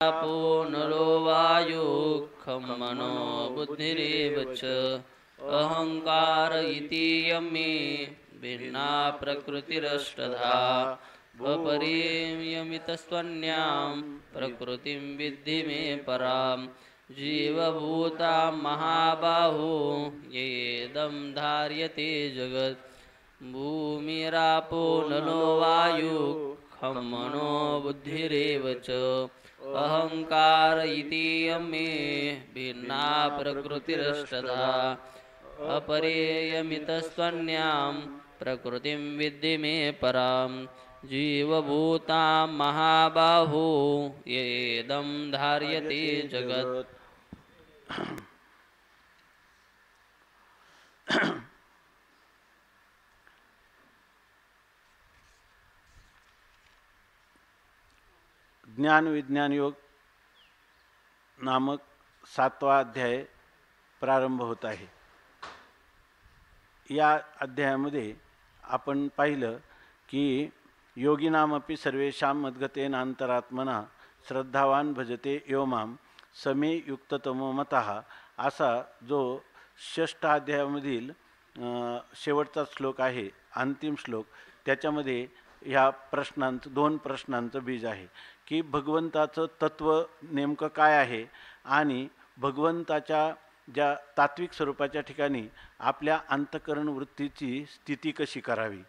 आपो नरो वायु खं मनो बुद्धिरेव च अहंकार इति यमे भिन्ना प्रकृतिरष्टधा अपरियमितस्त्वन्यां प्रकृतिं विद्धि मे परां जीवभूता महाबाहो येदं धार्यते जगत् भूमिरापो नलो वायु खं मनो बुद्धिरेव च अहंकार इति यमे भिन्ना प्रकृतिरष्टधा अपरेयमितस्त्वन्यां प्रकृतिं विद्धि मे परां जीवभूतां महाबाहो येदं धार्यते जगत्। ज्ञान विज्ञान योग नामक 7वा अध्याय प्रारंभ होत आहे। या अध्यायामध्ये आपण पाहिलं की योगिनामपि सर्वेषां मद्गतेन अंतरात्मना श्रद्धावान भजते यो मां समे युक्ततमो मतः असा जो 6 अध्यायामधील शेवटचा श्लोक आहे, अंतिम श्लोक, त्याच्यामध्ये ह्या प्रश्नांचं 2 प्रश्नांचं बीज आहे की भगवंताचं तत्व नेमकं काय आहे आणि भगवंताच्या ज्या तात्विक स्वरूपाच्या ठिकाणी आपल्या अंतःकरण वृत्तीची स्थिती कशी करावी,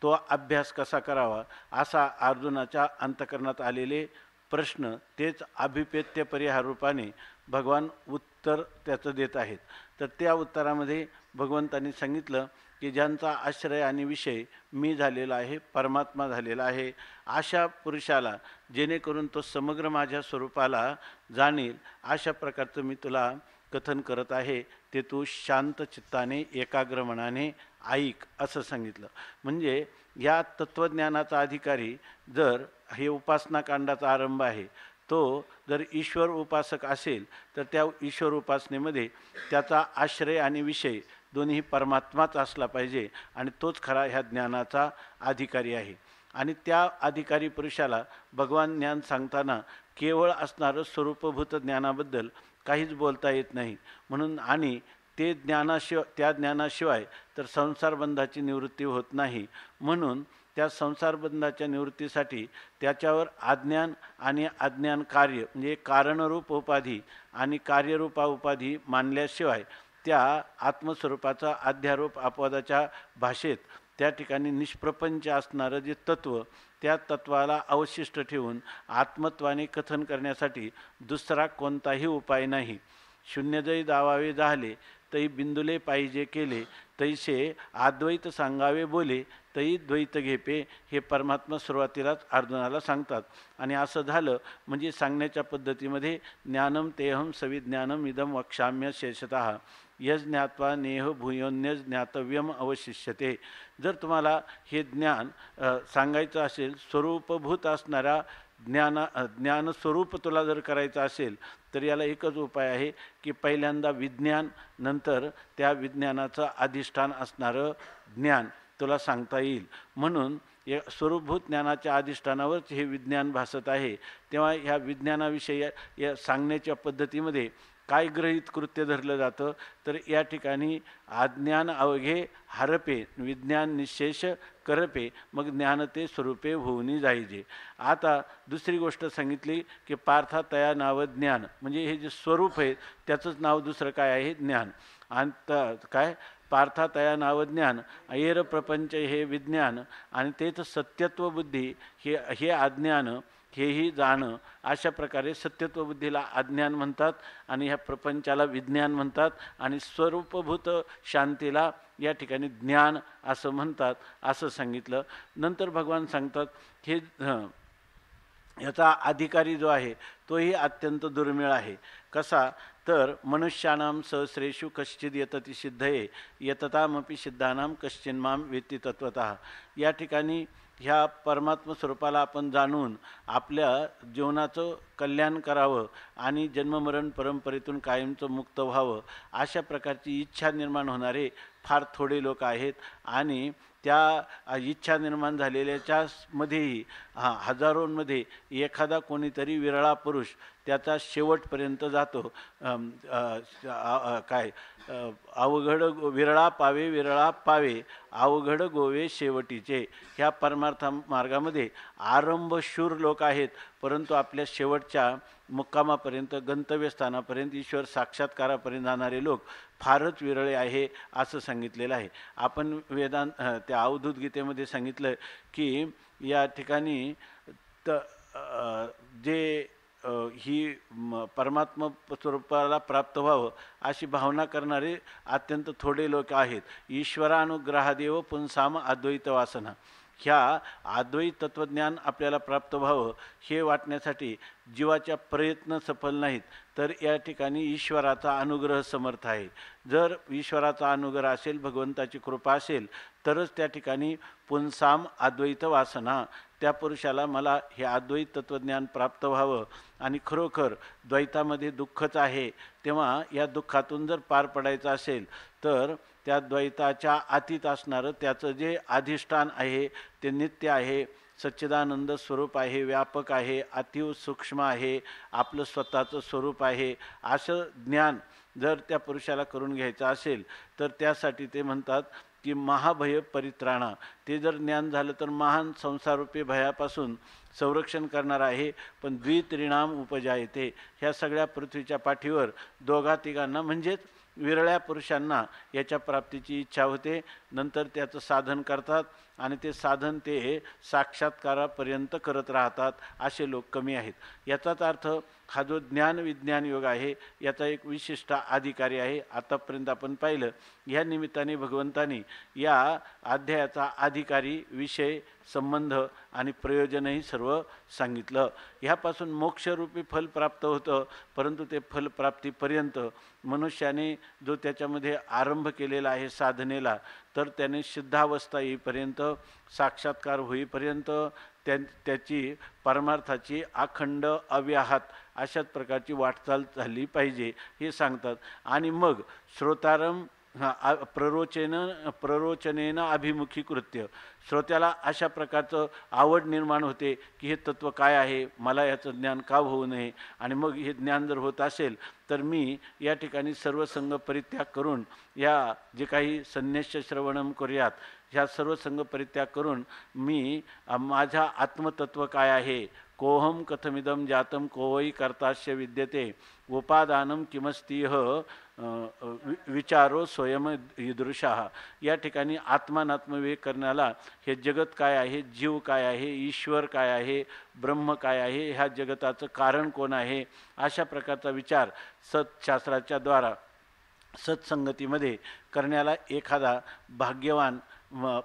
तो अभ्यास कसा करावा, असा अर्जुनाच्या अंतःकरणात आलेले प्रश्न, तेच अभिपेत्य परिहार रूपाने भगवान उत्तर त्याचं देत आहेत। तर त्या उत्तरामध्ये भगवंतांनी सांगितलं की ज्यांचा आश्रय आणि विषय मी झालेला आहे, परमात्मा झालेला आहे, अशा पुरुषाला जेणेकरून तो समग्र माझ्या स्वरूपाला जाणेल, अशा प्रकारचं मी तुला कथन करत आहे, ते तू शांत चित्ताने एकाग्र मनाने ऐक असं सांगितलं। म्हणजे या तत्वज्ञानाचा अधिकारी जर हे उपासना कांडाचा आरंभ आहे, तो जर ईश्वर उपासक असेल तर त्या ईश्वर उपासनेमध्ये त्याचा आश्रय आणि विषय दोन्ही परमात्माच असला पाहिजे आणि तोच खरा ह्या ज्ञानाचा अधिकारी आहे। आणि त्या अधिकारी पुरुषाला भगवान ज्ञान सांगताना केवळ असणारं स्वरूपभूत ज्ञानाबद्दल काहीच बोलता येत नाही म्हणून, आणि ते त्या ज्ञानाशिवाय तर संसारबंधाची निवृत्ती होत नाही, म्हणून त्या संसारबंधाच्या निवृत्तीसाठी त्याच्यावर अज्ञान आणि अज्ञान कार्य म्हणजे कारणरूप उपाधी आणि कार्यरूपा उपाधी मानल्याशिवाय त्या आत्मस्वरूपाचा अध्यारोप अपवादाच्या भाषेत त्या ठिकाणी निष्प्रपंच असणारं जे तत्व, त्या तत्वाला अवशिष्ट ठेवून आत्मत्वाने कथन करण्यासाठी दुसरा कोणताही उपाय नाही। शून्य जै दावावे झाले तै बिंदुले पाहिजे केले, तैसे अद्वैत सांगावे बोले तै द्वैत घेपे, हे परमात्मा सुरुवातीलाच अर्जुनाला सांगतात। आणि असं झालं म्हणजे सांगण्याच्या पद्धतीमध्ये ज्ञानम तेहम सविज्ञानम इदम वक्ष्याम्य शेषतः यज्ञात्वा नेह भूयोन्य ज्ञातव्यम अवशिष्यते। जर तुम्हाला हे ज्ञान सांगायचं असेल, स्वरूपभूत असणारा ज्ञानस्वरूप तुला जर करायचं असेल तर याला एकच उपाय आहे की पहिल्यांदा विज्ञान, नंतर त्या विज्ञानाचं अधिष्ठान असणारं ज्ञान तुला सांगता येईल। म्हणून या स्वरूपभूत ज्ञानाच्या अधिष्ठानावरच हे विज्ञान भासत आहे। तेव्हा ह्या विज्ञानाविषयी या सांगण्याच्या पद्धतीमध्ये काय गृहीत कृत्य धरलं जातं, तर या ठिकाणी अज्ञान अवघे हरपे विज्ञान निशेष करपे, मग ज्ञान ते स्वरूपे होऊनी जायजे। आता दुसरी गोष्ट सांगितली की पार्था तया नाव ज्ञान, म्हणजे हे जे स्वरूप आहे त्याचंच नाव दुसरं काय आहे, ज्ञान। आणि काय पार्था तया नाव ज्ञान, अयेर प्रपंच हे विज्ञान, आणि तेच सत्यत्व बुद्धी हे अज्ञान, हेही जाणं, अशा प्रकारे सत्यत्व बुद्धीला अज्ञान म्हणतात आणि ह्या प्रपंचाला विज्ञान म्हणतात आणि स्वरूपभूत शांतीला या ठिकाणी ज्ञान असं म्हणतात, असं सांगितलं। नंतर भगवान सांगतात हे याचा अधिकारी जो आहे तोही अत्यंत दुर्मिळ आहे। कसा तर मनुष्याणाम सहस्रेषु कश्चिद यतति सिद्धये यततामपि सिद्धानाम कश्चिन्माम वेत्ति तत्वतः। या ठिकाणी ह्या परमात्म स्वरूपाला आपण जाणून आपल्या जीवनाचं कल्याण करावं आणि जन्ममरण परंपरेतून कायमचं मुक्त व्हावं, अशा प्रकारची इच्छा निर्माण होणारे फार थोडे लोक आहेत आणि त्या इच्छा निर्माण झालेल्याच्या मध्येही हजारोंमध्ये एखादा कोणीतरी विरळा पुरुष त्याचा शेवटपर्यंत जातो. काय अवघड विरळा पावे विरळा पावे अवघड गोवे शेवटीचे. ह्या परमार्थ मार्गामध्ये आरंभशूर लोक आहेत, परंतु आपल्या शेवटच्या मुक्कामापर्यंत गंतव्यस्थानापर्यंत ईश्वर साक्षात्कारापर्यंत जाणारे लोक फारच विरळे आहे असं सांगितलेलं आहे. आपण त्या अवधूत गीतेमध्ये सांगितलं की या ठिकाणी जे ही परमात्मा स्वरूपाला प्राप्त व्हावं अशी भावना करणारे अत्यंत थोडे लोक आहेत. ईश्वरानुग्रहादेव पुंसाम अद्वैत वासना. ह्या अद्वैत तत्त्वज्ञान आपल्याला प्राप्त व्हावं हे वाटण्यासाठी जीवाच्या प्रयत्न सफल नाहीत, तर या ठिकाणी ईश्वराचा अनुग्रह समर्थ आहे. जर ईश्वराचा अनुग्रह असेल, भगवंताची कृपा असेल, तरच त्या ठिकाणी पुंसाम अद्वैत वासना, त्या पुरुषाला मला हे अद्वैत तत्त्वज्ञान प्राप्त व्हावं आणि खरोखर द्वैतामध्ये दुःखच आहे, तेव्हा या दुःखातून जर पार पडायचं असेल तर त्या द्वैताच्या अतीत असणारं त्याचं जे अधिष्ठान आहे ते नित्य आहे, सच्चिदानंद स्वरूप आहे, व्यापक आहे, अतीव सूक्ष्म आहे, आपलं स्वतःचं स्वरूप आहे, असं ज्ञान जर त्या पुरुषाला करून घ्यायचं असेल तर त्यासाठी ते म्हणतात की महाभय परित्राणा. ते जर ज्ञान झालं तर महान संसाररूपी भयापासून संरक्षण करणार आहे. पण द्वित्रिणाम उपजायते, ह्या सगळ्या पृथ्वीच्या पाठीवर दोघा तिघांना म्हणजेच विरळ्या पुरुषांना याच्या प्राप्तीची इच्छा होते, नंतर त्याचं साधन करतात आणि ते साधन ते साक्षात्कारापर्यंत करत राहतात, असे लोक कमी आहेत. याचाच अर्थ हा जो ज्ञान विज्ञान योग आहे याचा एक विशिष्ट अधिकारी आहे. आतापर्यंत आपण पाहिलं, ह्या निमित्ताने भगवंतानी या अध्यायाचा अधिकारी, विषय, संबंध आणि प्रयोजनही सर्व सांगितलं. ह्यापासून मोक्षरूपी फल प्राप्त होतं, परंतु ते फलप्राप्तीपर्यंत मनुष्याने जो त्याच्यामध्ये आरंभ केलेला आहे साधनेला, तर त्याने सिद्धावस्था येईपर्यंत, साक्षात्कार होईपर्यंत त्याची परमार्थाची अखंड अव्याहत अशाच प्रकारची वाटचाल झाली पाहिजे हे सांगतात. आणि मग श्रोतारम प्ररोचनेनं अभिमुखीकृत्य, श्रोत्याला अशा प्रकारचं आवड निर्माण होते की हे तत्त्व काय आहे, मला याचं ज्ञान का होऊ नये. आणि मग हे ज्ञान जर होत असेल तर मी या ठिकाणी सर्वसंग परित्याग करून, या जे काही संन्यास्य श्रवणम करूयात, ह्या सर्वसंग परित्याग करून मी माझा आत्मतत्व काय आहे, कोहम कथमिदम जातम कोवई कर्तास्य विद्यते उपादानम किमस्तीह विचारो स्वयं ईदृशः. या ठिकाणी आत्मानात्मविवेक करण्याला हे जगत काय आहे, जीव काय आहे, ईश्वर काय आहे, ब्रह्म काय आहे, ह्या जगताचं कारण कोण आहे, अशा प्रकारचा विचार सत्शास्त्राच्या द्वारा सत्संगतीमध्ये करण्याला एखादा भाग्यवान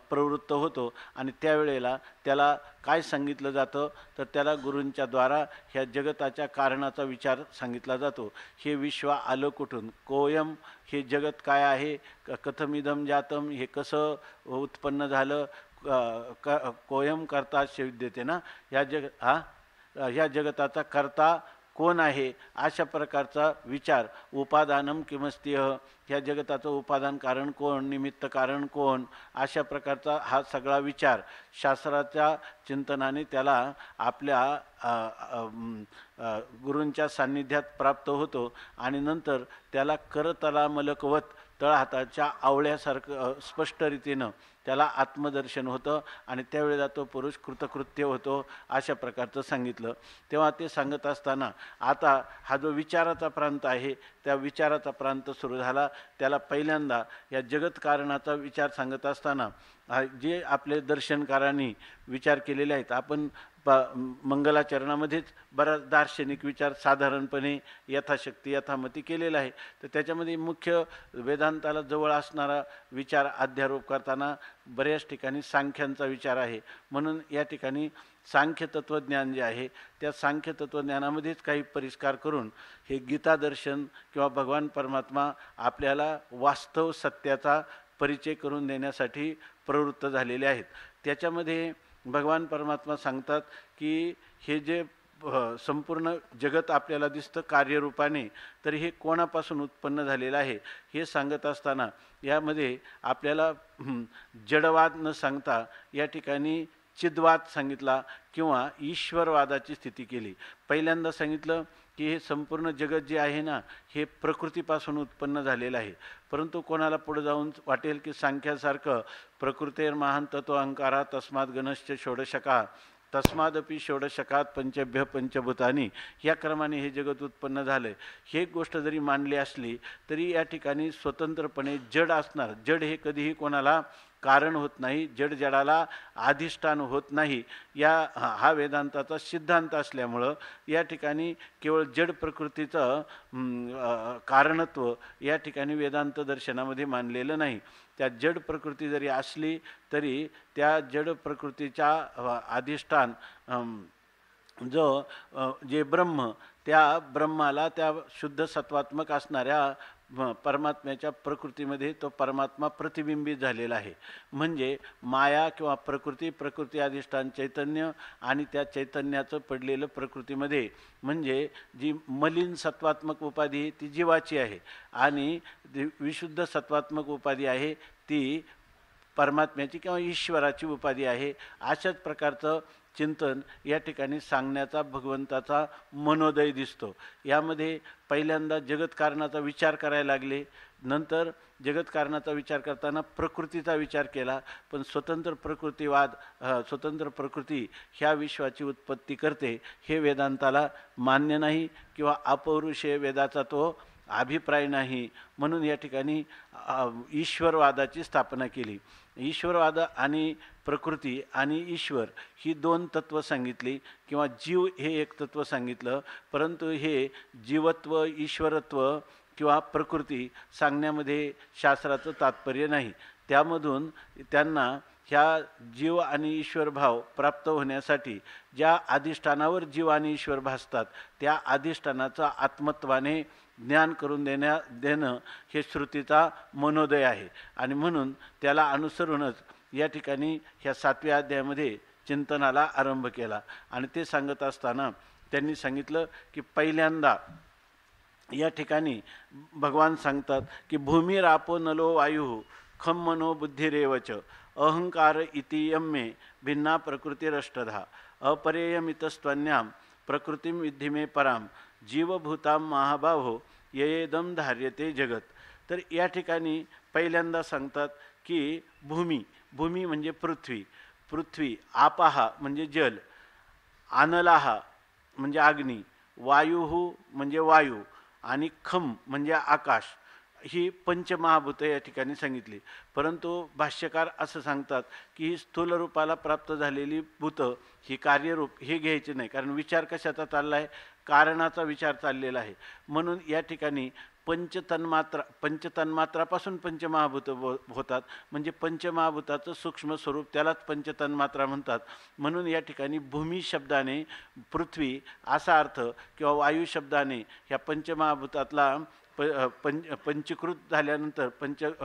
प्रवृत्त होतो. आणि त्यावेळेला त्याला काय सांगितलं जातं, तर त्याला गुरूंच्या द्वारा ह्या जगताच्या कारणाचा विचार सांगितला जातो. हे विश्व आलं कुठून, कोयम, हे जगत काय आहे, कथमिदम जातम, हे कसं उत्पन्न झालं, कोयम कर्ता विद्यते ना, ह्या जगताचा कर्ता कोण आहे, अशा प्रकारचा विचार. उपादानम किमस्तीह, ह्या जगताचं उपादान कारण कोण, निमित्त कारण कोण, अशा प्रकारचा हा सगळा विचार शास्त्राच्या चिंतनाने त्याला आपल्या गुरूंच्या सान्निध्यात प्राप्त होतो. आणि नंतर त्याला करतला मलकवत, तळहाताच्या आवळ्यासारखं स्पष्ट रीतीनं त्याला आत्मदर्शन होतं आणि त्यावेळेला तो पुरुष कृतकृत्य होतो, अशा प्रकारचं सांगितलं. तेव्हा ते सांगत असताना आता हा जो विचाराचा प्रांत आहे, त्या विचाराचा प्रांत सुरू झाला. त्याला पहिल्यांदा या जगत कारणाचा विचार सांगत असताना जे आपले दर्शनकारांनी विचार केलेले आहेत, आपण मंगलाचरणामध्येच बराच दार्शनिक विचार साधारणपणे यथाशक्ती यथामती केलेला आहे. तर त्याच्यामध्ये मुख्य वेदांताला जवळ असणारा विचार अध्यारोप करताना बऱ्याच ठिकाणी सांख्यांचा विचार आहे. म्हणून या ठिकाणी सांख्य तत्त्वज्ञान जे आहे त्या सांख्य तत्त्वज्ञानामध्येच काही परिष्कार करून हे गीता दर्शन किंवा भगवान परमात्मा आपल्याला वास्तव सत्याचा परिचय करून देण्यासाठी प्रवृत्त झालेले आहेत. त्याच्यामध्ये भगवान परमात्मा सांगतात की हे जे संपूर्ण जगत आपल्याला दिसतं कार्यरूपाने, तर हे कोणापासून उत्पन्न झालेलं आहे हे सांगत असताना यामध्ये आपल्याला जडवाद न सांगता या ठिकाणी चिद्वाद सांगितला किंवा ईश्वरवादाची स्थिती केली. पहिल्यांदा सांगितलं की हे संपूर्ण जगत जे आहे ना हे प्रकृतीपासून उत्पन्न झालेलं आहे, परंतु कोणाला पुढे जाऊन वाटेल की सांख्यासारखं प्रकृतेर महान तत्व अहंकारा तस्मात गणश्च षोडशका तस्मादपि षोडशकात पंचभ्य पंचभूतानी या क्रमाने हे जगत उत्पन्न झालं. हे गोष्ट जरी मानली असली तरी या ठिकाणी स्वतंत्रपणे जड असणार. जड हे कधीही कोणाला कारण होत नाही, जड जडाला अधिष्ठान होत नाही. हा वेदांताचा सिद्धांत असल्यामुळं या ठिकाणी केवळ जड प्रकृतीचं कारणत्व या ठिकाणी वेदांत दर्शनामध्ये मानलेलं नाही. त्या जड प्रकृती जरी असली तरी त्या जड प्रकृतीच्या अधिष्ठान जे ब्रह्म, त्या ब्रह्माला त्या शुद्ध सत्वात्मक असणाऱ्या परमात्म्याच्या प्रकृतीमध्ये तो परमात्मा प्रतिबिंबित झालेला आहे. म्हणजे माया किंवा प्रकृती अधिष्ठान चैतन्य आणि त्या चैतन्याचं पडलेलं प्रकृतीमध्ये म्हणजे जी मलिन सत्वात्मक उपाधी ती जीवाची आहे आणि विशुद्ध सत्वात्मक उपाधी आहे ती परमात्म्याची किंवा ईश्वराची उपाधी आहे. अशाच प्रकारचं चिंतन या ठिकाणी सांगण्याचा भगवंताचा मनोदय दिसतो. यामध्ये पहिल्यांदा जगतकारणाचा विचार करायला लागले, नंतर जगतकारणाचा विचार करताना प्रकृतीचा विचार केला, पण स्वतंत्र प्रकृती ह्या विश्वाची उत्पत्ती करते हे वेदांताला मान्य नाही किंवा अपौरुषेय वेदाचा तो अभिप्राय नाही. म्हणून या ठिकाणी ईश्वरवादाची स्थापना केली. ईश्वरवाद आणि प्रकृती आणि ईश्वर ही दोन तत्व सांगितली किंवा जीव हे एक तत्व सांगितलं, परंतु हे जीवत्व ईश्वरत्व किंवा प्रकृती सांगण्यामध्ये शास्त्राचं तात्पर्य नाही. त्यामधून त्यांना ह्या जीव आणि ईश्वर भाव प्राप्त होण्यासाठी ज्या अधिष्ठानावर जीव आणि ईश्वर भासतात त्या अधिष्ठानाचा आत्मत्वाने ज्ञान करून देणं हे श्रुतीचा मनोदय आहे. आणि म्हणून त्याला अनुसरूनच या ठिकाणी ह्या 7व्या अध्यायामध्ये चिंतनाला आरंभ केला. आणि ते सांगत असताना त्यांनी सांगितलं की पहिल्यांदा या ठिकाणी भगवान सांगतात की भूमिरापो नलो वायु खम मनो बुद्धिरेवच अहंकार इति यम्मे भिन्ना प्रकृतिरष्टधा अपरेयमितस्त्वन्याम प्रकृतिम विद्धि मे पराम जीवभूताम महाबाहो येदम धार्यते जगत. तर या ठिकाणी पहिल्यांदा सांगतात की भूमी म्हणजे पृथ्वी, आपाहा म्हणजे जल, आनलाहा म्हणजे अग्नी, वायुः म्हणजे वायू आणि खम म्हणजे आकाश, ही पंचमहाभूतं या ठिकाणी सांगितली. परंतु भाष्यकार असं सांगतात की ही स्थूल रूपाला प्राप्त झालेली भूतं ही कार्यरूप हे घ्यायचे नाही, कारण विचार कशाचा चालला आहे, कारणाचा विचार चाललेला आहे. म्हणून या ठिकाणी पंचतन्मात्रापासून पंचमहाभूतं होतात, म्हणजे पंचमहाभूताचं सूक्ष्म स्वरूप त्यालाच पंचतन्मात्रा म्हणतात. म्हणून या ठिकाणी भूमी शब्दाने पृथ्वी असा अर्थ किंवा वायू शब्दाने ह्या पंचमहाभूतातला पंचीकृत झाल्यानंतर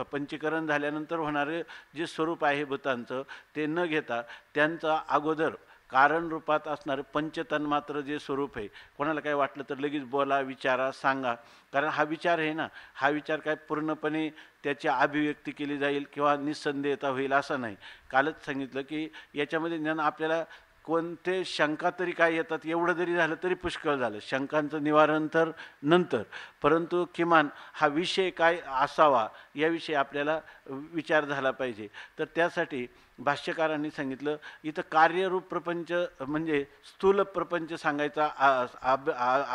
पंचीकरण झाल्यानंतर होणारे जे स्वरूप आहे भूतांचं ते न घेता त्यांचा अगोदर कारण रूपात असणारं पंचतन्मात्र जे स्वरूप आहे, कोणाला काय वाटलं तर लगेच बोला, विचारा, सांगा, कारण हा विचार आहे ना, हा विचार काय पूर्णपणे त्याची अभिव्यक्ती केली जाईल किंवा निस्संदेहता होईल असं नाही. कालच सांगितलं की याच्यामध्ये ज्ञान आपल्याला कोणते शंका तरी काय येतात एवढं जरी झालं तरी पुष्कळ झालं, शंकांचं निवारण तर नंतर, परंतु किमान हा विषय काय असावा याविषयी आपल्याला विचार झाला पाहिजे. तर त्यासाठी भाष्यकारांनी सांगितलं इथं कार्यरूप प्रपंच म्हणजे स्थूल प्रपंच सांगायचा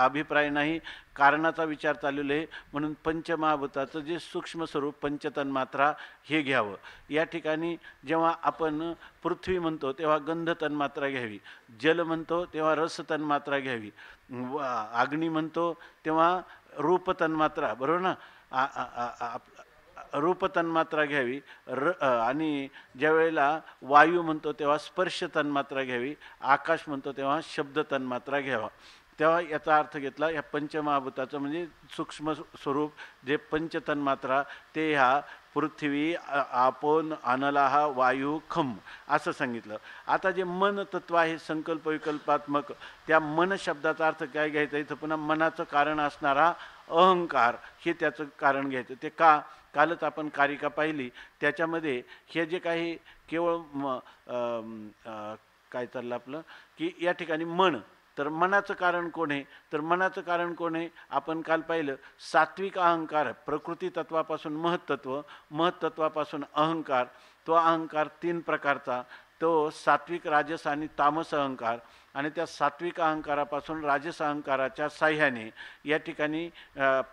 अभिप्राय नाही, कारणाचा विचार चाललेला आहे. म्हणून पंचमहाभूताचं जे सूक्ष्म स्वरूप पंचतन्मात्रा हे घ्यावं. या ठिकाणी जेव्हा आपण पृथ्वी म्हणतो तेव्हा गंध तन्मात्रा घ्यावी, जल म्हणतो तेव्हा रस तन्मात्रा घ्यावी, अग्नी म्हणतो तेव्हा रूप तन्मात्रा, बरोबर ना, रूप तन्मात्रा घ्यावी. आणि ज्यावेळेला वायू म्हणतो तेव्हा स्पर्श तन्मात्रा घ्यावी, आकाश म्हणतो तेव्हा शब्द तन्मात्रा घ्यावा. तेव्हा याचा अर्थ घेतला या पंचमहाभूताचं म्हणजे सूक्ष्म स्वरूप जे पंचतन्मात्रा ते ह्या पृथ्वी आपण अनलाह वायू खम असं सांगितलं. आता जे मन तत्व आहे संकल्प विकल्पात्मक, त्या मन शब्दाचा अर्थ काय घ्यायचा इथं पुन्हा मनाचं कारण असणारा अहंकार हे त्याचं कारण घ्यायचं. ते का कालच आपण कारिका पाहिली त्याच्यामध्ये हे जे काही केवळ काय चाललं आपलं की या ठिकाणी मन, तर मनाचं कारण कोण आहे, तर मनाचं कारण कोण आहे आपण काल पाहिलं सात्विक अहंकार, प्रकृती तत्वापासून महत्त्व, महत्त्वापासून अहंकार, तो अहंकार 3 प्रकारचा, तो सात्विक राजस आणि तामस अहंकार, आणि त्या सात्विक अहंकारापासून राजस अहंकाराच्या साह्याने या ठिकाणी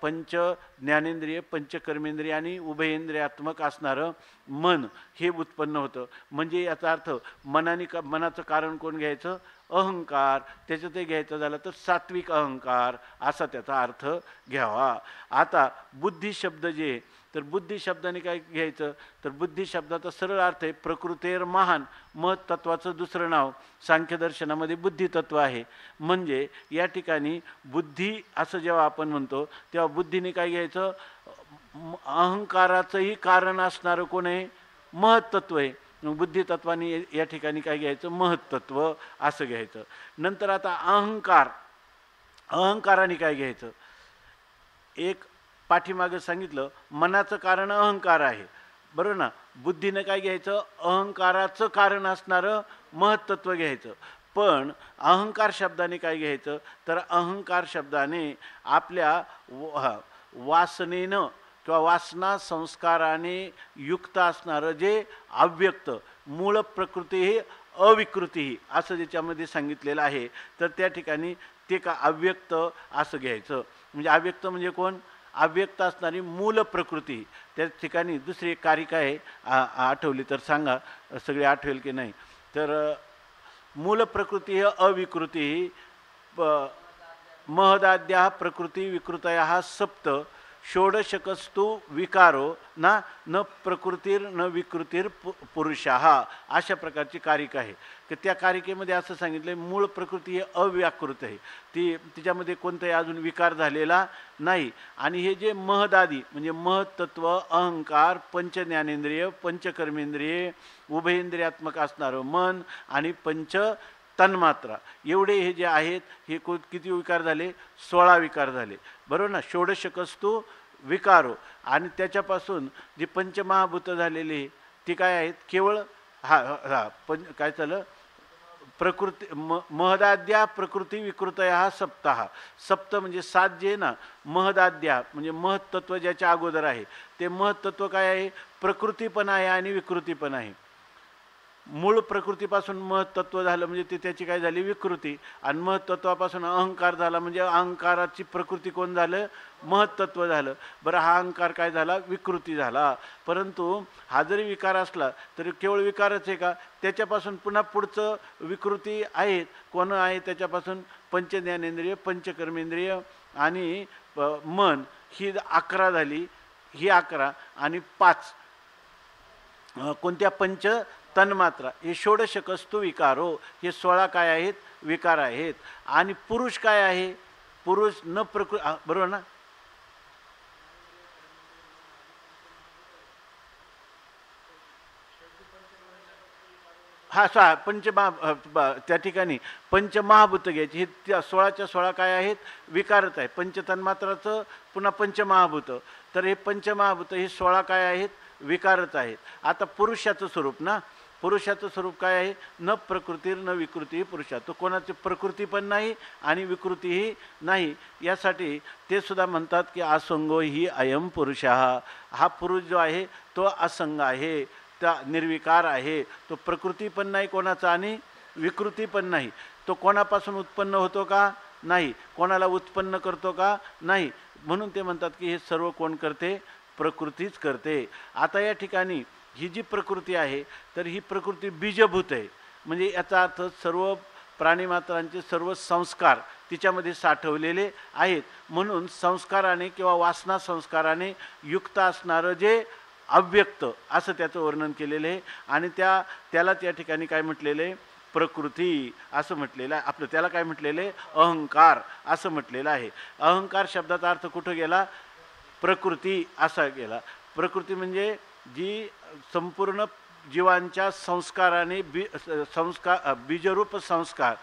पंच ज्ञानेंद्रिय, पंचकर्मेंद्रिय आणि उभयेंद्रियात्मक असणारं मन हे उत्पन्न होतं. म्हणजे याचा अर्थ मनाचं कारण कोण घ्यायचं, अहंकार, त्याचं ते घ्यायचं झालं तर सात्विक अहंकार असा त्याचा अर्थ घ्यावा. आता बुद्धी शब्द जे, तर बुद्धी शब्दाने काय घ्यायचं, तर बुद्धी शब्दाचा सरळ अर्थ आहे प्रकृतेर महान, महत्त्वाचं दुसरं नाव सांख्यदर्शनामध्ये बुद्धितत्व आहे. म्हणजे या ठिकाणी बुद्धी असं जेव्हा आपण म्हणतो तेव्हा बुद्धीने काय घ्यायचं, अहंकाराचंही कारण असणारं कोण आहे, महत्त्व आहे. बुद्धितत्वाने या ठिकाणी काय घ्यायचं, महत्त्व असं घ्यायचं. नंतर आता अहंकाराने काय घ्यायचं, एक पाठीमागे सांगितलं मनाचं कारण अहंकार आहे, बरोबर ना. बुद्धीनं काय घ्यायचं, अहंकाराचं कारण असणारं महत्त्व घ्यायचं. पण अहंकार शब्दाने काय घ्यायचं, तर अहंकार शब्दाने आपल्या वासनेनं किंवा वासना संस्काराने युक्त असणारं जे अव्यक्त, मूळ प्रकृती ही अविकृती ही असं ज्याच्यामध्ये सांगितलेलं आहे, तर त्या ठिकाणी ते का अव्यक्त असं घ्यायचं. म्हणजे अव्यक्त म्हणजे कोण, अव्यक्त असणारी मूल प्रकृती. त्या ठिकाणी दुसरी एक कारिका आहे, आठवली तर सांगा, सगळे आठवेल की नाही. तर मूल प्रकृती ही अविकृती ही महदाद्या प्रकृती विकृतया सप्त षोडशकस्तु विकारो ना न प्रकृतीर न विकृतीर पुरुषाः, अशा प्रकारची कारिका आहे. की त्या कारिकेमध्ये असं सांगितलं मूळ प्रकृती ही अव्याकृत आहे, तिच्यामध्ये कोणताही अजून विकार झालेला नाही. आणि हे जे महदादी म्हणजे महत्त्व, अहंकार, पंचज्ञानेंद्रिय, पंचकर्मेंद्रिय, उभयेंद्रियात्मक असणारं मन आणि पंच तन्मात्रा, एवढे हे जे आहेत हे किती विकार झाले, 16 विकार झाले, बरोबर ना. षोडशकस्तु विकारो, आणि त्याच्यापासून जी पंचमहाभूत झालेली ती काय आहेत, केवळ काय चालं प्रकृती महदाद्या प्रकृती विकृतया सप्ताह, सप्त म्हणजे 7 जे ना, महदाद्या म्हणजे महत्त्व ज्याच्या अगोदर आहे ते महत्त्व काय आहे, प्रकृती पण आहे आणि विकृती पण आहे. मूळ प्रकृतीपासून महत्त्व झालं म्हणजे ते त्याची काय झाली, विकृती. आणि महत्त्वापासून अहंकार झाला म्हणजे अहंकाराची प्रकृती कोण झालं, महत्त्व झालं. बरं, हा अहंकार काय झाला, विकृती झाला. परंतु हा जरी विकार असला तरी केवळ विकारच आहे का, त्याच्यापासून पुन्हा पुढचं विकृती आहेत, कोण आहे त्याच्यापासून पंचज्ञानेंद्रिय, पंचकर्मेंद्रिय आणि मन, ही 11 झाली. ही 11 आणि 5 कोणत्या, पंच तन्मात्रा, हे षोडशकस्तु विकारो, हे 16 काय आहेत, विकार आहेत. आणि पुरुष काय आहे, पुरुष न प्रकृती, बरोबर ना. हा त्या ठिकाणी पंचमहाभूत घ्यायची, हे 16च्या 16 काय आहेत, विकारच आहे. पंचतन्मात्राचं पुन्हा पंचमहाभूत, तर हे पंचमहाभूत हे 16 काय आहेत, विकारच आहेत. आता पुरुषाचं स्वरूप ना, पुरुषाचं स्वरूप काय आहे, न प्रकृती न विकृती पुरुषा, तो कोणाची प्रकृती पण नाही आणि विकृतीही नाही. यासाठी ते सुद्धा म्हणतात की असंगो ही अयम पुरुषा, हा पुरुष जो आहे तो असंग आहे, त्या निर्विकार आहे, तो प्रकृती पण नाही कोणाचा आणि विकृती पण नाही. तो कोणापासून उत्पन्न होतो का, नाही. कोणाला उत्पन्न करतो का, नाही. म्हणून ते म्हणतात की हे सर्व कोण करते, प्रकृतीच करते. आता या ठिकाणी ही जी प्रकृती आहे तर ही प्रकृती बीजभूत आहे. म्हणजे याचा अर्थ सर्व प्राणीमात्रांचे सर्व संस्कार तिच्यामध्ये साठवलेले आहेत. म्हणून संस्काराने किंवा वासना संस्काराने युक्त असणारं जे अव्यक्त असं त्याचं वर्णन केलेलं आहे. आणि त्याला त्या ठिकाणी काय म्हटलेलं आहे, प्रकृती असं म्हटलेलं आहे. आपलं त्याला काय म्हटलेलं आहे, अहंकार असं म्हटलेलं आहे. अहंकार शब्दाचा अर्थ कुठं गेला, प्रकृती असा गेला. प्रकृती म्हणजे जी संपूर्ण जीवांच्या संस्काराने बीजरूप संस्कार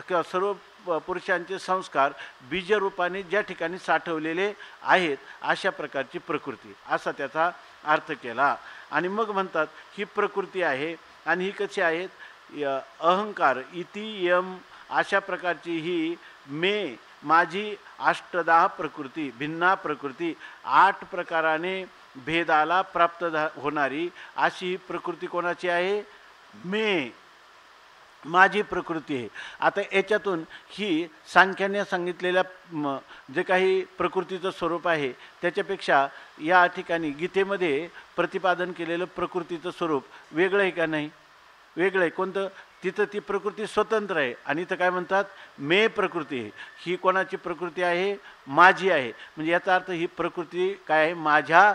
किंवा सर्व पुरुषांचे संस्कार बीजरूपाने ज्या ठिकाणी साठवलेले आहेत अशा प्रकारची प्रकृती, असा त्याचा अर्थ केला. आणि मग म्हणतात ही प्रकृती आहे. आणि ही कशी आहेत? अहंकार इति यम अशा प्रकारची ही मे माझी अष्टदाह प्रकृती, भिन्ना प्रकृती, 8 प्रकाराने भेदाला प्राप्त होणारी अशी ही प्रकृती कोणाची आहे? मे माझी प्रकृती आहे. आता याच्यातून ही सांख्याने सांगितलेल्या जे काही प्रकृतीचं स्वरूप आहे त्याच्यापेक्षा या ठिकाणी गीतेमध्ये प्रतिपादन केलेलं प्रकृतीचं स्वरूप वेगळं आहे का? नाही, वेगळं आहे. कोणतं? तिथं ती प्रकृती स्वतंत्र आहे. आणि इथं काय म्हणतात? मे प्रकृती आहे. ही कोणाची प्रकृती आहे? माझी आहे. म्हणजे याचा अर्थ ही प्रकृती काय आहे? माझ्या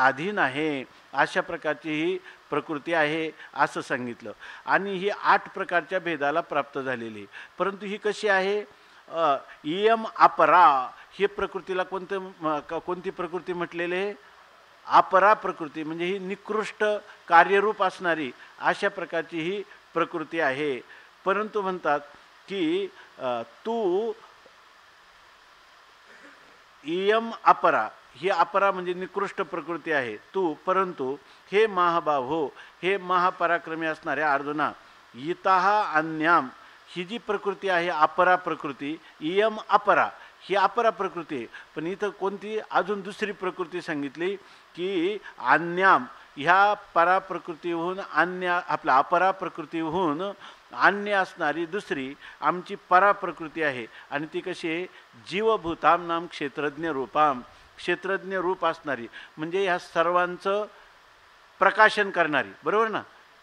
अधीन आहे, अशा प्रकारची ही प्रकृती आहे असं सांगितलं. आणि ही 8 प्रकारच्या भेदाला प्राप्त झालेली. परंतु ही कशी आहे? इयम अपरा, ही प्रकृतीला कोणती प्रकृती म्हटलेली आहे? अपरा प्रकृती. म्हणजे ही निकृष्ट कार्यरूप असणारी अशा प्रकारची ही प्रकृती आहे. परंतु म्हणतात की तू इयम अपरा, ही अपरा म्हणजे निकृष्ट प्रकृती आहे तू. परंतु हे महाभाव हो, हे महापराक्रमी असणाऱ्या अर्जुना, इतः अन्याम, ही जी प्रकृती आहे अपरा प्रकृती, इयम अपरा, ही अपरा प्रकृती आहे. पण इथं कोणती अजून दुसरी प्रकृती सांगितली की अन्याम, ह्या परा प्रकृतीहून अन्य, आपल्या अपरा प्रकृतीहून अन्य असणारी दुसरी आमची परा प्रकृती आहे. आणि ती कशी आहे? जीवभूताम नाम क्षेत्रज्ञ रूपाम, क्षेत्रज्ञ रूप असणारी, म्हणजे ह्या सर्वांचं प्रकाशन करणारी, बरोबर ना?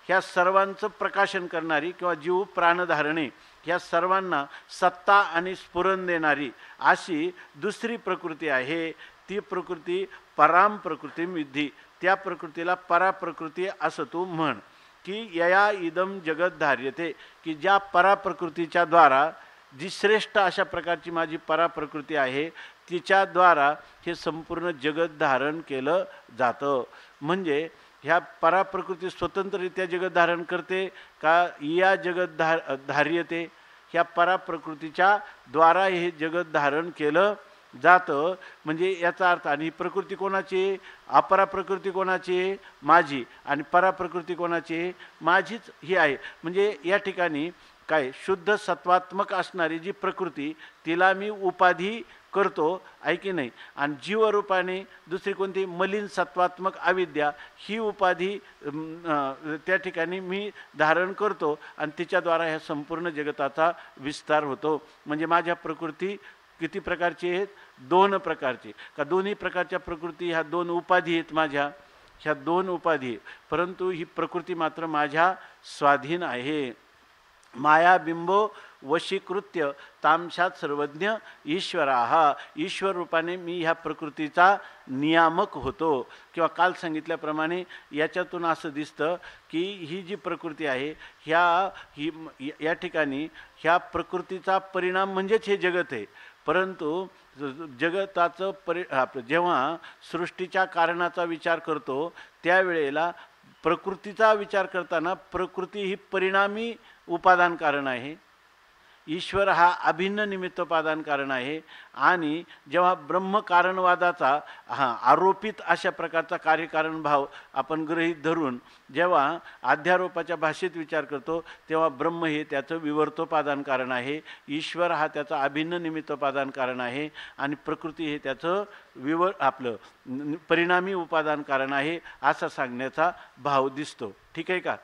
ह्या सर्वांचं प्रकाशन करणारी किंवा जीव प्राणधारणे ह्या सर्वांना सत्ता आणि स्फुरण देणारी अशी दुसरी प्रकृती आहे. ती प्रकृती पराम प्रकृती विद्धी, त्या प्रकृतीला परा प्रकृती असं तू म्हण. की यया इदम जगत धार्यते, की ज्या परा प्रकृतीच्या द्वारा, जी श्रेष्ठ अशा प्रकारची माझी परा प्रकृती आहे तिच्याद्वारा हे संपूर्ण जगत धारण केलं जातं. म्हणजे ह्या परा प्रकृती स्वतंत्ररित्या जगत धारण करते का या जगत धार्यते, ह्या परा प्रकृतीच्या द्वारा हे जगत धारण केलं जातं. म्हणजे याचा अर्थ, आणि ही प्रकृती कोणाची? अपरा प्रकृती कोणाची? माझी. आणि परा प्रकृती कोणाची? माझीच ही आहे. म्हणजे या ठिकाणी काय शुद्ध सत्वात्मक असणारी जी प्रकृती तिला मी उपाधी करतो, आहे की नाही? आणि जीवरूपाने दुसरी कोणती? मलिन सत्वात्मक अविद्या, ही उपाधी त्या ठिकाणी मी धारण करतो आणि तिच्याद्वारा ह्या संपूर्ण जगताचा विस्तार होतो. म्हणजे माझ्या प्रकृती किती प्रकारची आहेत? 2 प्रकारची. का दोन्ही प्रकारच्या प्रकृती ह्या 2 उपाधी आहेत माझ्या, ह्या 2 उपाधी. परंतु ही प्रकृती मात्र माझ्या स्वाधीन आहे. मायाबिंबो वशीकृत्य तामशात सर्वज्ञ ईश्वराहा, ईश्वर रूपाने मी ह्या प्रकृतीचा नियामक होतो. किंवा काल सांगितल्याप्रमाणे याच्यातून असं दिसतं की ही जी प्रकृती आहे या ठिकाणी ह्या प्रकृतीचा परिणाम म्हणजेच हे जगत आहे. परंतु जगताचं जेव्हा सृष्टीच्या कारणाचा विचार करतो त्यावेळेला प्रकृतीचा विचार करताना प्रकृती ही परिणामी उपादान कारण आहे, ईश्वर हा अभिन्न निमित्तोपादान कारण आहे. आणि जेव्हा ब्रह्मकारणवादाचा आरोपित अशा प्रकारचा कार्यकारण भाव आपण गृहीत धरून जेव्हा अध्यारोपाच्या भाषेत विचार करतो तेव्हा ब्रह्म हे त्याचं विवर्तोपादान कारण आहे, ईश्वर हा त्याचा अभिन्न निमित्तोपादान कारण आहे आणि प्रकृती हे त्याचं परिणामी उपादान कारण आहे, असा सांगण्याचा भाव दिसतो. ठीक आहे का?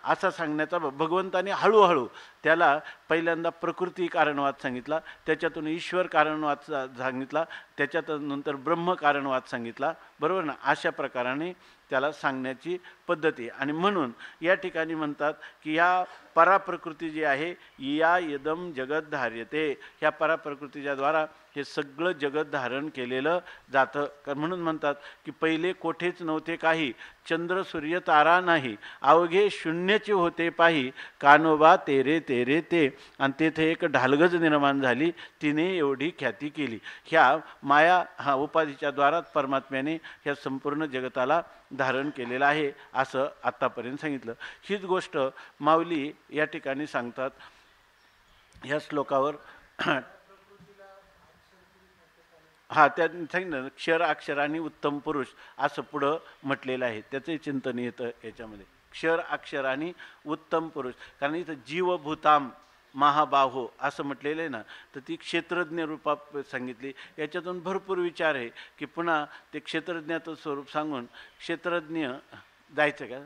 असा सांगण्याचा भगवंताने हळूहळू त्याला पहिल्यांदा प्रकृती कारणवाद सांगितला, त्याच्यातून ईश्वर कारणवाद सांगितला, त्याच्यात नंतर ब्रह्म कारणवाद सांगितला, बरोबर ना? अशा प्रकाराने त्याला सांगण्याची पद्धती. आणि म्हणून या ठिकाणी म्हणतात की या पराप्रकृती जी आहे या यदम जगत धार्यते, ह्या पराप्रकृतीच्या द्वारा हे सगळं जगत धारण केलेलं जातं. म्हणून म्हणतात की पहिले कोठेच नव्हते काही, चंद्र सूर्य तारा नाही, अवघे शून्यचे होते पाही, कानोबा तेरे ते रे ते, आणि तेथे एक ढालगज निर्माण झाली, तिने एवढी ख्याती केली. ह्या माया हा उपाधीच्या द्वारात परमात्म्याने ह्या संपूर्ण जगताला धारण केलेलं आहे असं आत्तापर्यंत सांगितलं. हीच गोष्ट माऊली या ठिकाणी सांगतात ह्या श्लोकावर. हा त्यांनी सांगितलं ना, क्षर अक्षर आणि उत्तम पुरुष असं पुढं म्हटलेलं आहे. त्याचंही चिंतन येतं याच्यामध्ये, क्षर अक्षर आणि उत्तम पुरुष. कारण इथं जीवभूताम महाबाहो असं म्हटलेलं आहे ना, तर ती क्षेत्रज्ञ रूपात सांगितली. याच्यातून भरपूर विचार आहे की पुन्हा ते क्षेत्रज्ञाचं स्वरूप सांगून क्षेत्रज्ञ जायचं का,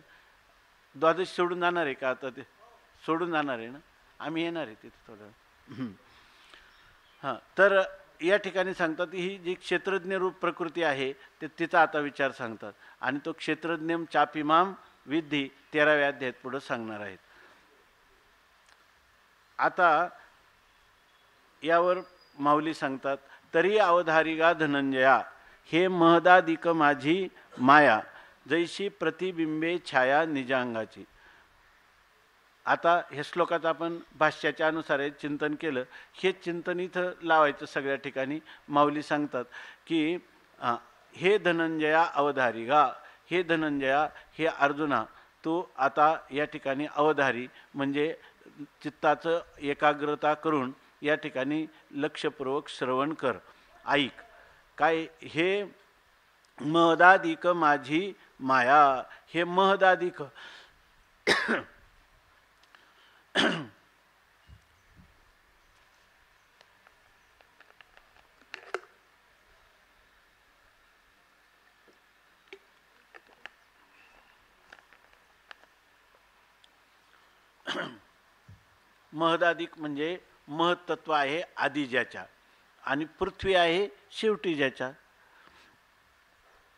द्वादश सोडून जाणार आहे का, आता ते सोडून जाणार आहे ना, आम्ही येणार आहे तिथं थोडं. हां, तर या ठिकाणी सांगतात ही जी क्षेत्रज्ञ रूप प्रकृती आहे ते तिचा आता विचार सांगतात. आणि तो क्षेत्रज्ञम चापिमाम विद्धी 13व्या अध्यायात पुढं सांगणार आहेत. आता यावर माऊली सांगतात, तरी अवधारिगा धनंजया हे महदादिक माझी माया, जैशी प्रतिबिंबे छाया निजांगाची. आता हे श्लोकाचं आपण भाष्याच्या अनुसार चिंतन केलं. हे चिंतन इथं लावायचं सगळ्या ठिकाणी. माऊली सांगतात की हे धनंजया अवधारिगा, हे धनंजया, हे अर्जुना, तू आता या ठिकाणी अवधारी म्हणजे चित्ताचं एकाग्रता करून या ठिकाणी लक्षपूर्वक श्रवण कर, ऐक. काय हे महदादिक माझी माया, हे महदादिक महदादिक म्हणजे महत्त्व आहे आधी ज्याच्या, आणि पृथ्वी आहे शेवटी ज्याच्या.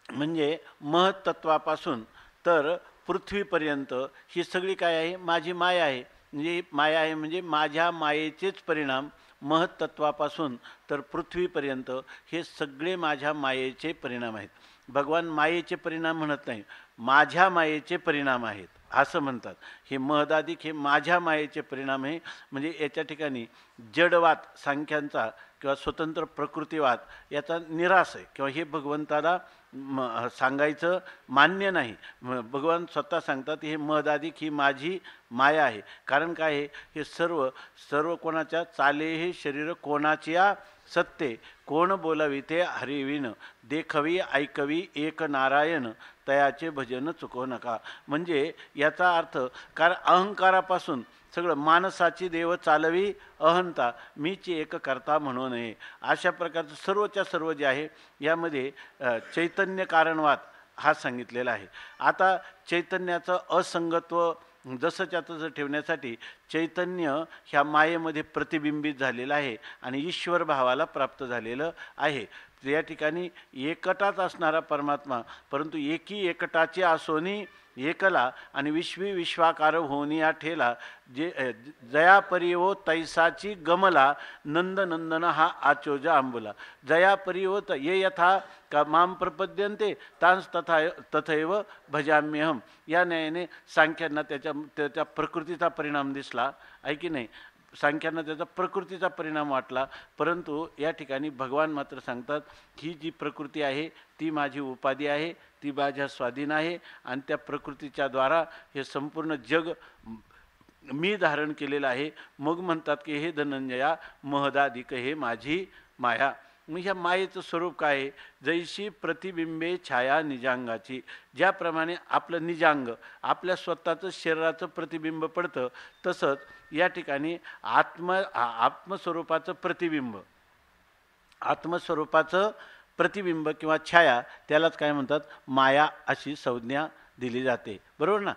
म्हणजे महत्त्वापासून तर पृथ्वीपर्यंत ही सगळी काय आहे, माझी माया आहे. म्हणजे माया आहे म्हणजे माझ्या मायेचेच परिणाम. महत्त्वापासून तर पृथ्वीपर्यंत हे सगळे माझ्या मायेचे परिणाम आहेत. भगवान मायेचे परिणाम म्हणत नाही, माझ्या मायेचे परिणाम आहेत असं म्हणतात. हे महदादिक हे माझ्या मायेचे परिणाम आहे. म्हणजे याच्या ठिकाणी जडवाद सांख्यांचा किंवा स्वतंत्र प्रकृतीवाद याचा निराश आहे, किंवा हे भगवंताला सांगायचं मान्य नाही. भगवान स्वतः सांगतात हे महदादिक ही माझी माया आहे. कारण काय आहे, हे सर्व कोणाच्या चाले हे शरीर कोणाची सत्ते, कोण बोलाविते हरिविन, देखवी ऐकवी एक नारायण, तयाचे भजन चुकवू नका. म्हणजे याचा अर्थ कारण अहंकारापासून सगळं मानसाची देव चालवी अहंता, मीची एक करता म्हणू नये. अशा प्रकारचं सर्वच्या सर्व जे आहे यामध्ये चैतन्य कारणवाद हा सांगितलेला आहे. आता चैतन्याचं असंगत्व जसंच्या तसं ठेवण्यासाठी चैतन्य ह्या मायेमध्ये प्रतिबिंबित झालेलं आहे आणि ईश्वर भावाला प्राप्त झालेलं आहे. या ठिकाणी एकटाच असणारा परमात्मा, परंतु एकी एकटाचे असोनी एकला आणि विश्वी विश्वाकार होनी या ठेला, जे जया परिवो तैसाची गमला, नंद नंदन हा आचोज आंबुला. जया परिवो ये यथा का माम प्रपद्यन्ते तांस तथैव भजाम्यहम. या न्यायाने सांख्यांना त्याच्या प्रकृतीचा परिणाम दिसला आहे की नाही, सांख्यांना त्याचा प्रकृतीचा परिणाम वाटला. परंतु या ठिकाणी भगवान मात्र सांगतात ही जी प्रकृती आहे ती माझी उपाधी आहे, ती माझ्या स्वाधीन आहे, आणि त्या प्रकृतीच्या द्वारा हे संपूर्ण जग मी धारण केलेलं आहे. मग म्हणतात की हे धनंजया महदादिक हे माझी माया. मग ह्या मायेचं स्वरूप काय आहे, जैशी प्रतिबिंबे छाया निजांगाची. ज्याप्रमाणे आपलं निजांग आपल्या स्वतःचं शरीराचं प्रतिबिंब पडतं, तसंच या ठिकाणी आत्मस्वरूपाचं प्रतिबिंब किंवा छाया, त्यालाच काय म्हणतात, माया अशी संज्ञा दिली जाते. बरोबर ना.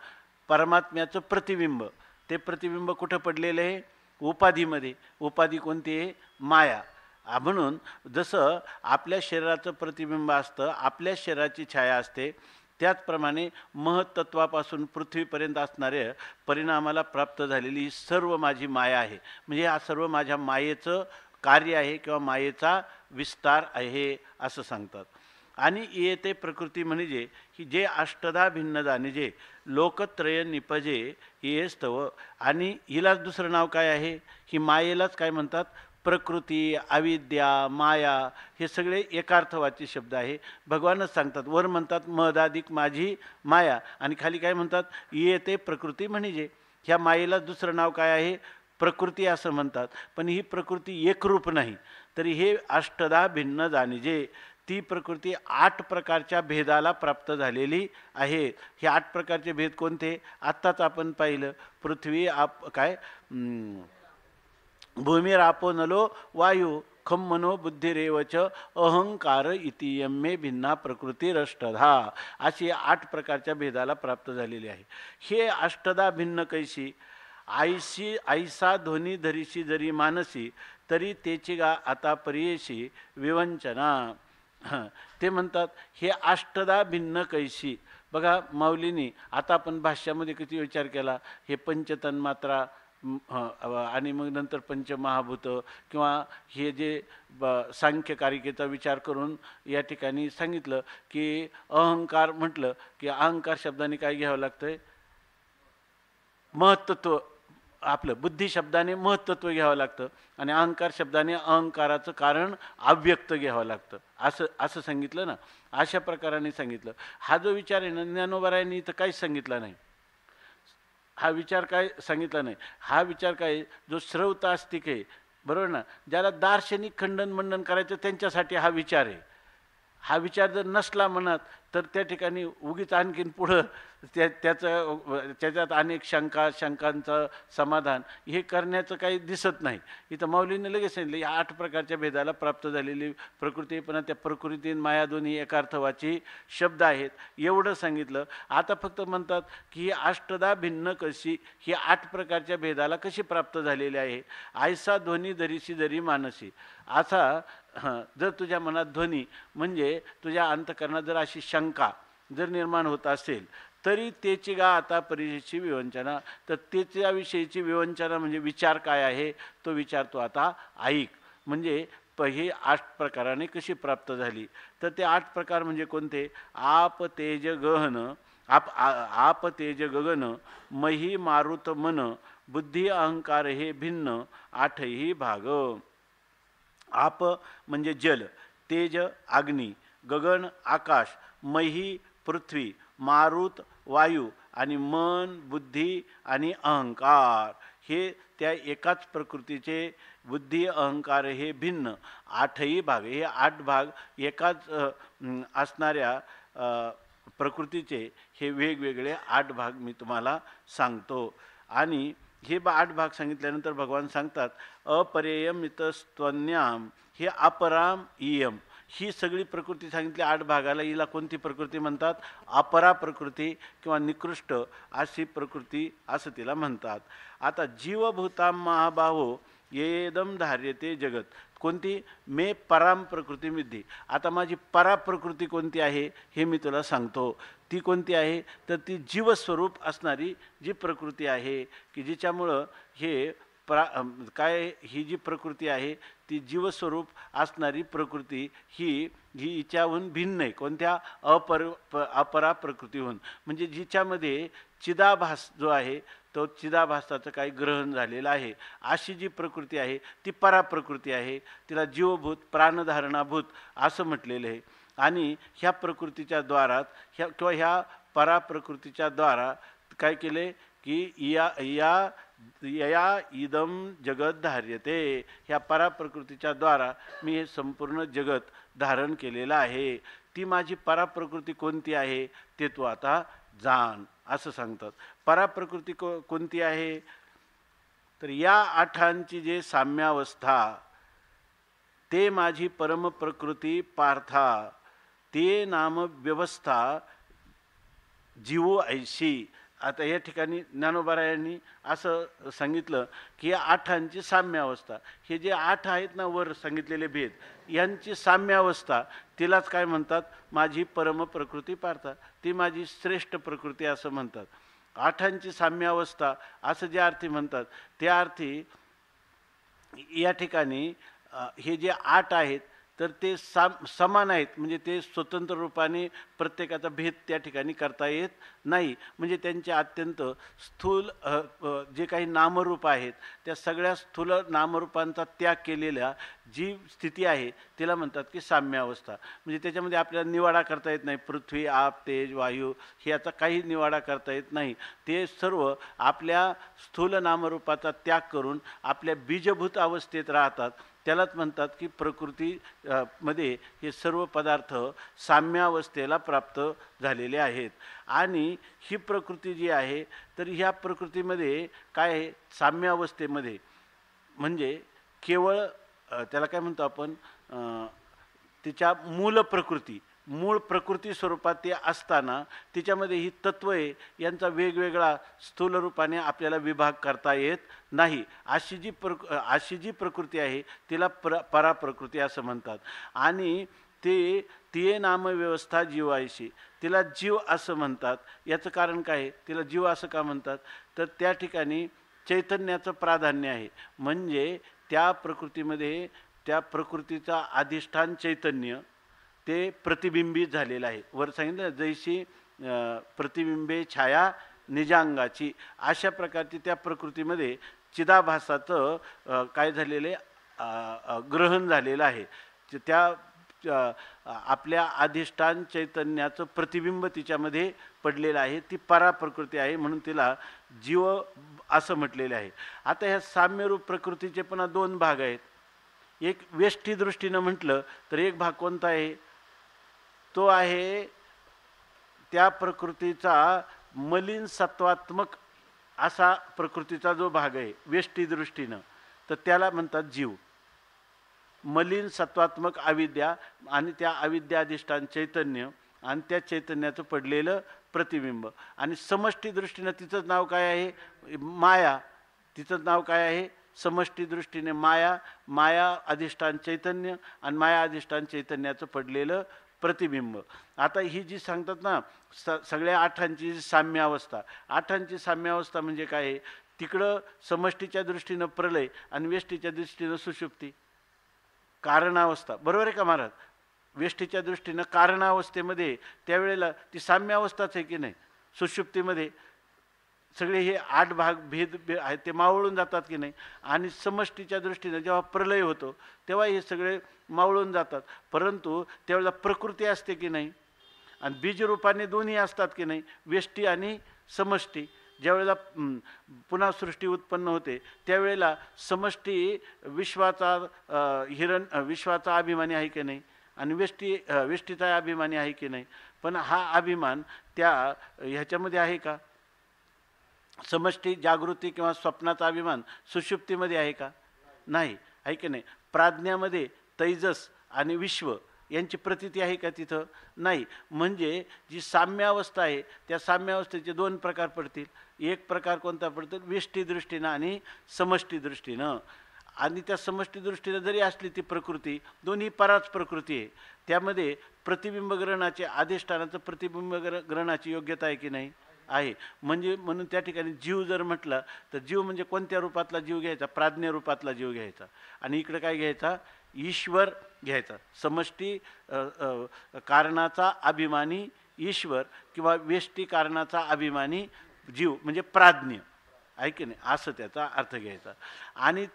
परमात्म्याचं प्रतिबिंब, ते प्रतिबिंब कुठं पडलेलं आहे, उपाधीमध्ये. उपाधी कोणती आहे, माया. म्हणून जसं आपल्या शरीराचं प्रतिबिंब असतं, आपल्या शरीराची छाया असते, त्याचप्रमाणे महत्त्वापासून पृथ्वीपर्यंत असणाऱ्या परिणामाला प्राप्त झालेली ही सर्व माझी माया आहे. म्हणजे हा सर्व माझ्या मायेचं कार्य आहे किंवा मायेचा विस्तार आहे असं सांगतात. आणि येते प्रकृती म्हणजे की जे अष्टधा भिन्न जाणीजे लोकत्रय निपजे ये स्तव. आणि हिलाच दुसरं नाव काय आहे, ही मायेलाच काय म्हणतात, प्रकृती, अविद्या, माया, हे सगळे एकार्थवाची शब्द आहे. भगवानच सांगतात, वर म्हणतात मदाधिक माझी माया, आणि खाली काय म्हणतात, येते प्रकृती म्हणजे. ह्या मायेला दुसरं नाव काय आहे, प्रकृती असं म्हणतात. पण ही प्रकृती एकरूप नाही, तरी हे अष्टधा भिन्न जाणीजे, ती प्रकृती 8 प्रकारच्या भेदाला प्राप्त झालेली आहे. हे 8 प्रकारचे भेद कोणते, आत्ताच आपण पाहिलं. पृथ्वी काय भूमिरापो नलो वायू खम मनो बुद्धिरेवच अहंकार इतियम्मे भिन्ना प्रकृतीरष्टधा, अशी 8 प्रकारच्या भेदाला प्राप्त झालेली आहे. हे अष्टधा भिन्न कैशी, ऐसा ध्वनी धरीशी जरी मानसी तरी तेची गा आता परियेशी विवंचना. ते म्हणतात हे अष्टधा भिन्न कैशी. बघा माऊलींनी आता आपण भाष्यामध्ये किती विचार केला, हे पंचतन्मात्रा आणि मग नंतर पंचमहाभूत, किंवा हे जे सांख्यकारिकेचा विचार करून या ठिकाणी सांगितलं की अहंकार म्हटलं की अहंकार शब्दाने काय घ्यावं लागतंय, महत्त्व. आपलं बुद्धी शब्दाने महत्त्व घ्यावं लागतं, आणि अहंकार शब्दाने अहंकाराचं कारण अव्यक्त घ्यावं लागतं, असं सांगितलं ना. अशा प्रकाराने सांगितलं. हा जो विचार आहे ना, ज्ञानोबारायांनी इथं काहीच सांगितला नाही. हा विचार काय सांगितला नाही. हा विचार काय, जो श्रौत आस्तिक आहे, बरोबर ना, ज्याला दार्शनिक खंडन मंडन करायचं त्यांच्यासाठी हा विचार आहे. हा विचार जर नसला मनात तर त्या ठिकाणी उगीच आणखीन पुढं त्याच्यात अनेक शंकांचं समाधान हे करण्याचं काही दिसत नाही. इथं माऊलीने लगेच सांगितलं या 8 प्रकारच्या भेदाला प्राप्त झालेली प्रकृती, पण त्या प्रकृती माया दोन्ही एकार्थवाची शब्द आहेत, एवढं सांगितलं. आता फक्त म्हणतात की ही अष्टधा भिन्न कशी, ही 8 प्रकारच्या भेदाला कशी प्राप्त झालेली आहे. ऐसा ध्वनी धरीशी जरी मानसी, असा जर तुझ्या मनात ध्वनी म्हणजे तुझ्या अंतःकरणात जर अशी शंका जर निर्माण होत असेल तरी त्याची गा आता परिचयाची विवंचना. तर त्याच्याविषयीची विवंचना म्हणजे विचार काय आहे, तो विचार तो आता ऐक. म्हणजे हे 8 प्रकाराने कशी प्राप्त झाली, तर ते 8 प्रकार म्हणजे कोणते, आप तेज गहन, आप तेज गगन, मही मारुत मन, बुद्धी अहंकार हे भिन्न 8ही भाग. आप म्हणजे जल, तेज अग्नी, गगन आकाश, मही पृथ्वी, मारुत वायू, आणि मन बुद्धी आणि अहंकार हे त्या एकाच प्रकृतीचे. बुद्धी अहंकार हे भिन्न 8ही भाग. हे 8 भाग एकाच असणाऱ्या प्रकृतीचे हे वेगवेगळे 8 भाग मी तुम्हाला सांगतो. आणि हे 8 भाग सांगितल्यानंतर भगवान सांगतात अपरेयमितस्त्वन्याम, हे अपराम इयम, ही सगळी प्रकृती सांगितली 8 भागाला. हिला कोणती प्रकृती म्हणतात, अपरा प्रकृती किंवा निकृष्ट अशी प्रकृती असं तिला म्हणतात. आता जीवभूताम महाबाहो येदम धार्यते जगत, कोणती, मे पराम प्रकृती विद्धी. आता माझी परा प्रकृती कोणती आहे हे मी तुला सांगतो. ती कोणती आहे, तर ती जीवस्वरूप असणारी जी प्रकृती आहे की जिच्यामुळं हे काय, ही जी प्रकृती आहे ती जीवस्वरूप असणारी प्रकृती ही हिच्याहून भिन्न आहे. कोणत्या, अपरा प्रकृतीहून. म्हणजे जिच्यामध्ये चिदाभास जो आहे तो चिदाभासाचं काही ग्रहण झालेलं आहे, अशी जी प्रकृती आहे ती पराप्रकृती आहे. तिला जीवभूत प्राणधारणाभूत असं म्हटलेलं आहे. आणि ह्या प्रकृतीच्या द्वारात ह्या पराप्रकृतीच्या द्वारा काय केले की या इदम जगत धार्यते, ह्या पराप्रकृतीच्या द्वारा मी हे संपूर्ण जगत धारण केलेलं आहे. ती माझी पराप्रकृती कोणती आहे ते तू आता जाण असं सांगतात. पराप्रकृती कोणती आहे, तर या 8 जे साम्यावस्था ते माझी परमप्रकृती पार्था, ते नाम व्यवस्था जीवो ऐशी. आता या ठिकाणी ज्ञानोबारायांनी असं सांगितलं की या 8 साम्यावस्था, हे जे 8 आहेत ना वर सांगितलेले भेद, यांची साम्यावस्था तिलाच काय म्हणतात, माझी परमप्रकृती पार्था, ती माझी श्रेष्ठ प्रकृती असं म्हणतात. 8 साम्यावस्था असं ज्या अर्थी म्हणतात त्या अर्थी या ठिकाणी हे जे 8 आहेत तर ते समान आहेत, म्हणजे ते स्वतंत्र रूपाने प्रत्येकाचा भेद त्या ठिकाणी करता येत नाही. म्हणजे त्यांचे अत्यंत स्थूल जे काही नामरूप आहेत त्या सगळ्या स्थूल नामरूपांचा त्याग केलेल्या जी स्थिती आहे तिला म्हणतात की साम्यावस्था. म्हणजे त्याच्यामध्ये आपल्याला निवाडा करता येत नाही, पृथ्वी, आप, तेज, वायू हे याचा काही निवाडा करता येत नाही. ते सर्व आपल्या स्थूल नामरूपाचा त्याग करून आपल्या बीजभूत अवस्थेत राहतात. त्यालाच म्हणतात की प्रकृती मध्ये हे सर्व पदार्थ साम्यावस्थेला प्राप्त झालेले आहेत. आणि ही प्रकृती जी आहे तर ह्या प्रकृतीमध्ये काय आहे, साम्यावस्थेमध्ये म्हणजे केवळ त्याला काय म्हणतो आपण, तिच्या मूळ प्रकृती स्वरूपात ते असताना तिच्यामध्ये ही तत्त्वे यांचा वेगवेगळा स्थूल रूपाने आपल्याला विभाग करता येत नाही. अशी जी प्रकृती आहे तिला पराप्रकृती असं म्हणतात. आणि तिये नामव्यवस्था जीवायशी, तिला जीव असं म्हणतात. याचं कारण काय आहे, तिला जीव असं का म्हणतात, तर त्या ठिकाणी चैतन्याचं प्राधान्य आहे. म्हणजे त्या प्रकृतीमध्ये त्या प्रकृतीचा अधिष्ठान चैतन्य ते प्रतिबिंबित झालेलं आहे. वर सांगितलं जैशी प्रतिबिंबे छाया निजांगाची, अशा प्रकारची त्या प्रकृतीमध्ये चिदाभासाचं काय झालेलं आहे, ग्रहण झालेलं आहे. त्या आपल्या अधिष्ठान चैतन्याचं प्रतिबिंब तिच्यामध्ये पडलेलं आहे. ती पराप्रकृती आहे, म्हणून तिला जीव असं म्हटलेलं आहे. आता ह्या साम्यरूप प्रकृतीचे पुन्हा दोन भाग आहेत. एक वेष्टी दृष्टीनं म्हटलं तर एक भाग कोणता आहे, तो आहे त्या प्रकृतीचा मलिन सत्वात्मक असा प्रकृतीचा जो भाग आहे वेष्टी दृष्टीनं, तर त्याला म्हणतात जीव. मलिन सत्वात्मक अविद्या आणि त्या अविद्या अधिष्ठान चैतन्य आणि त्या चैतन्याचं पडलेलं प्रतिबिंब. आणि समष्टी दृष्टीनं तिचं नाव काय आहे, माया. तिचं नाव काय आहे, समष्टी दृष्टीने माया अधिष्ठान चैतन्य आणि माया अधिष्ठान चैतन्याचं पडलेलं प्रतिबिंब. आता ही जी सांगतात ना सगळ्या आठांची साम्यावस्था, आठांची साम्यावस्था म्हणजे काय आहे, तिकडं समष्टीच्या दृष्टीनं प्रलय आणि वेष्टीच्या दृष्टीनं सुषुप्ती कारणावस्था. बरोबर आहे का महाराज? वेष्टीच्या दृष्टीनं कारणावस्थेमध्ये त्यावेळेला ती साम्यावस्थाच आहे की नाही. सुषुप्तीमध्ये सगळे हे 8 भाग भेद आहेत ते मावळून जातात की नाही. आणि समष्टीच्या दृष्टीनं जेव्हा प्रलय होतो तेव्हा हे सगळे मावळून जातात. परंतु त्यावेळेला प्रकृती असते की नाही आणि बीजरूपाने दोन्ही असतात की नाही, वेष्टी आणि समष्टी. ज्यावेळेला पुन्हा सृष्टी उत्पन्न होते त्यावेळेला समष्टी विश्वाचा अभिमानी आहे की नाही आणि वेष्टीचा अभिमानी आहे की नाही. पण हा अभिमान त्या ह्याच्यामध्ये आहे का, समष्टी जागृती किंवा स्वप्नाचा अभिमान सुषुप्तीमध्ये आहे का, नाही, आहे की नाही. प्राज्ञामध्ये तैजस आणि विश्व यांची प्रतीती आहे का, तिथं नाही. म्हणजे जी साम्यावस्था आहे त्या साम्यावस्थेचे 2 प्रकार पडतील. एक प्रकार कोणता पडतो, वेष्टी दृष्टीनं आणि समष्टी दृष्टीनं. आणि त्या समष्टी दृष्टीनं जरी असली ती प्रकृती, दोन्ही पराच प्रकृती आहे. त्यामध्ये प्रतिबिंब ग्रहणाचे अधिष्ठानाचं प्रतिबिंब ग्रहणाची योग्यता आहे की नाही, आहे. म्हणून त्या ठिकाणी जीव जर म्हटलं तर जीव म्हणजे कोणत्या रूपातला जीव घ्यायचा, प्राज्ञ रूपातला जीव घ्यायचा. आणि इकडे काय घ्यायचा, ईश्वर घ्यायचा. समष्टी कारणाचा अभिमानी ईश्वर किंवा वेष्टी कारणाचा अभिमानी जीव म्हणजे प्राज्ञ, आहे की नाही, असं त्याचा अर्थ घ्यायचा. आणि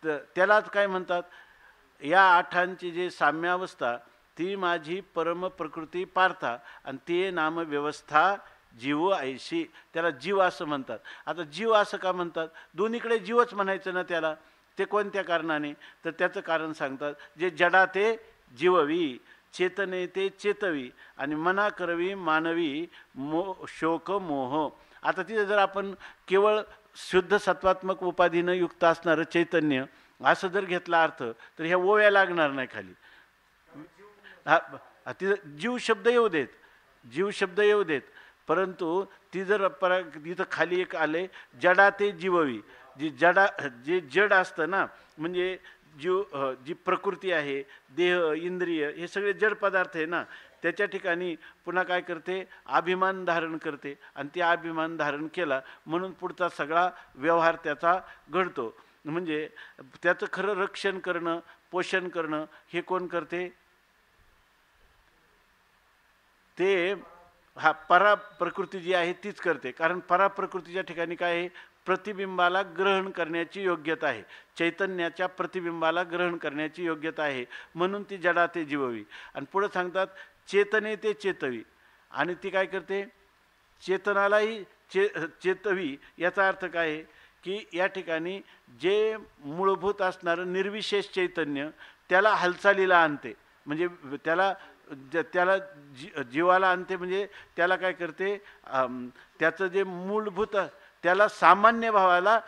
त्यालाच काय म्हणतात, या आठांची जे साम्यावस्था ती माझी परम प्रकृती पार्था आणि ते नाम व्यवस्था जीव ऐशी, त्याला जीव असं म्हणतात. आता जीव असं का म्हणतात, दोन्हीकडे जीवच म्हणायचं ना त्याला, ते कोणत्या कारणाने, तर त्याचं कारण सांगतात. जे जडा ते जीववी, चेतने ते चेतवी आणि मना करवी मानवी शोक मोह. आता तिथे जर आपण केवळ शुद्ध सत्वात्मक उपाधीनं युक्त असणारं चैतन्य असं जर घेतला अर्थ तर ह्या ओव्या लागणार नाही खाली. तिथं जीव शब्द येऊ देत, परंतु ती जर इथं खाली एक आले जडा ते जीववी, जे जड असतं ना, म्हणजे जी प्रकृती आहे, देह इंद्रिय हे सगळे जड पदार्थ आहे ना, त्याच्या ठिकाणी पुन्हा काय करते, अभिमान धारण करते. आणि ते अभिमान धारण केला म्हणून पुढचा सगळा व्यवहार त्याचा घडतो. म्हणजे त्याचं खरं रक्षण करणं, पोषण करणं हे कोण करते? ते परा प्रकृती जी आहे तीच करते. कारण परा प्रकृतीच्या ठिकाणी काय आहे? प्रतिबिंबाला ग्रहण करण्याची योग्यता आहे, चैतन्याच्या प्रतिबिंबाला ग्रहण करण्याची योग्यता आहे, म्हणून ती जडा ते जीववी. आणि पुढे सांगतात चेतने ते चेतवी, आणि ती काय करते? चेतनालाही चेतवी. याचा अर्थ काय आहे की या ठिकाणी जे मूलभूत असणारं निर्विशेष चैतन्य त्याला हालचालीला आणते, म्हणजे त्याला जीवाला आणते, म्हणजे त्याला काय करते? त्याचं जे मूलभूत त्याला सामान्य भावाला,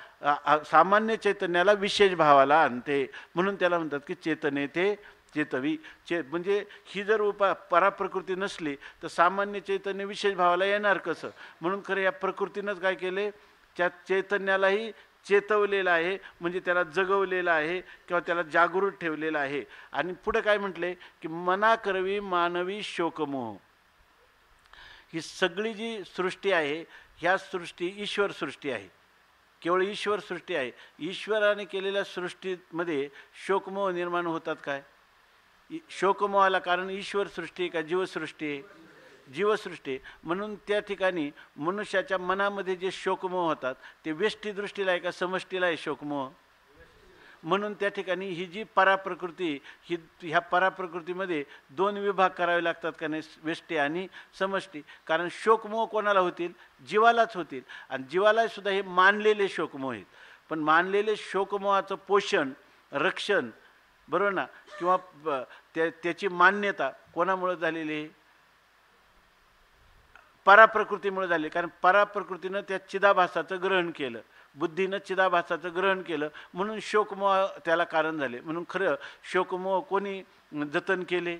सामान्य चैतन्याला विशेष भावाला आणते, म्हणून त्याला म्हणतात की चेतने ते चेतवी. म्हणजे ही जर पराप्रकृती नसली तर सामान्य चैतन्य विशेष भावाला येणार कसं? म्हणून खरं या प्रकृतीनंच काय केले? त्या चैतन्यालाही चेतवलेलं आहे, म्हणजे त्याला जगवलेलं आहे किंवा त्याला जागृत ठेवलेलं आहे. आणि पुढे काय म्हटले की मना करवी मानवी शोकमोह. ही सगळी जी सृष्टी आहे ह्या सृष्टी ईश्वर सृष्टी आहे, केवळ ईश्वर सृष्टी आहे. ईश्वराने केलेल्या सृष्टीमध्ये शोकमोह निर्माण होतात काय? शोकमोहाला कारण ईश्वर सृष्टी का जीवसृष्टी आहे? जीवसृष्टी. म्हणून त्या ठिकाणी मनुष्याच्या मनामध्ये जे शोकमोह होतात ते व्यष्टी दृष्टीला आहे का समष्टीला आहे शोकमोह? म्हणून त्या ठिकाणी ही जी पराप्रकृती, ह्या पराप्रकृतीमध्ये दोन विभाग करावे लागतात का नाही? व्यष्टी आणि समष्टी. कारण शोकमोह कोणाला होतील? जीवालाच होतील. आणि जीवाला सुद्धा हे मानलेले शोकमोह आहेत. पण मानलेले शोकमोहाचं पोषण, रक्षण, बरोबर ना, किंवा त्याची मान्यता कोणामुळे झालेली आहे? पराप्रकृतीमुळे झाली. कारण पराप्रकृतीनं त्या चिदाभासाचं ग्रहण केलं, बुद्धीनं चिदाभासाचं ग्रहण केलं, म्हणून शोकमोह त्याला कारण झाले. म्हणून खरं शोकमोह कोणी जतन केले?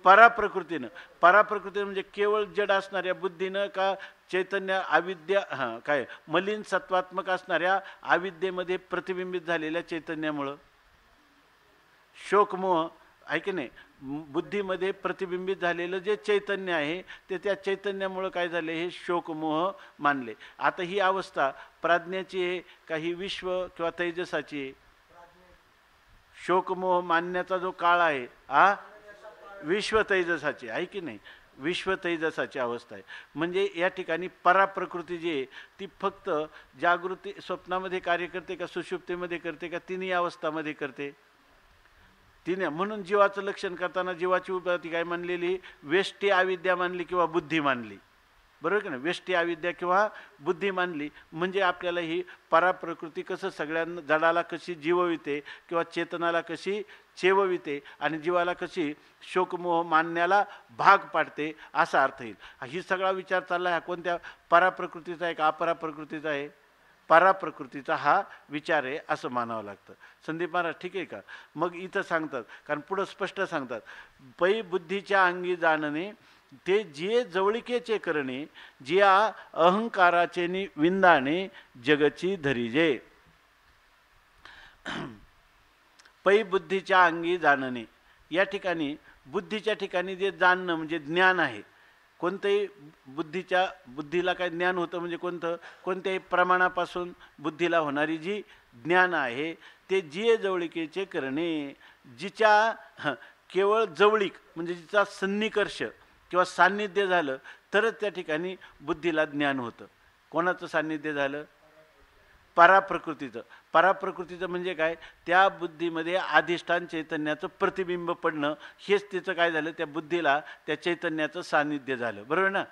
पराप्रकृतीनं. पराप्रकृतीनं म्हणजे केवळ जड असणाऱ्या बुद्धीनं का चैतन्य अविद्या काय मलिन सत्वात्मक असणाऱ्या अविद्येमध्ये प्रतिबिंबित झालेल्या चैतन्यामुळं शोकमोह आहे की नाही? बुद्धीमध्ये प्रतिबिंबित झालेलं जे चैतन्य आहे ते त्या चैतन्यामुळं काय झाले? हे शोकमोह मानले. आता ही अवस्था प्राज्ञाची आहे का ही विश्व किंवा तैजसाची आहे? शोकमोह मानण्याचा जो काळ आहे विश्व तैजसाची आहे की नाही? विश्व तैजसाची अवस्था आहे. म्हणजे या ठिकाणी पराप्रकृती जी आहे ती फक्त जागृती स्वप्नामध्ये कार्य करते का सुषुप्तीमध्ये करते का तिन्ही अवस्थामध्ये करते? तिने. म्हणून जीवाचं लक्षण करताना जीवाची उपाधी काय मानलेली? व्यष्टी अविद्या मानली किंवा बुद्धी मानली, बरोबर की नाही? व्यष्टी अविद्या किंवा बुद्धी मानली म्हणजे आपल्याला ही पराप्रकृती कसं सगळ्यांना जडाला कशी जीवविते किंवा चेतनाला कशी चेवविते आणि जीवाला कशी शोकमोह मानण्याला भाग पाडते असा अर्थ येईल. ही सगळा विचार चालला आहे कोणत्या? पराप्रकृतीचा आहे का अपराप्रकृतीचा आहे? पराप्रकृतीचा हा विचार आहे असं मानावं लागतं. संदीप महाराज ठीक आहे का? मग इथं सांगतात, कारण पुढं स्पष्ट सांगतात, पै बुद्धीच्या अंगी जाणणे ते जे जवळिकेचे करणे, जिया अहंकाराचे विंदाणे जगची धरिजे. पै बुद्धीच्या अंगी जाणणे, या ठिकाणी बुद्धीच्या ठिकाणी जे जाणणं म्हणजे ज्ञान आहे. कोणत्याही बुद्धीला काय ज्ञान होतं म्हणजे कोणत्याही प्रमाणापासून बुद्धीला होणारी जी ज्ञान आहे ते जिये जवळिकेचे करणे, जिच्या केवळ जवळीक म्हणजे जिचा सन्निकर्ष किंवा सान्निध्य झालं तरच त्या ठिकाणी बुद्धीला ज्ञान होतं. कोणाचं सान्निध्य झालं? पराप्रकृतीचं. पराप्रकृतीचं म्हणजे काय? त्या बुद्धीमध्ये अधिष्ठान चैतन्याचं प्रतिबिंब पडणं, हेच तिचं काय झालं? त्या बुद्धीला त्या चैतन्याचं सान्निध्य झालं, बरोबर ना?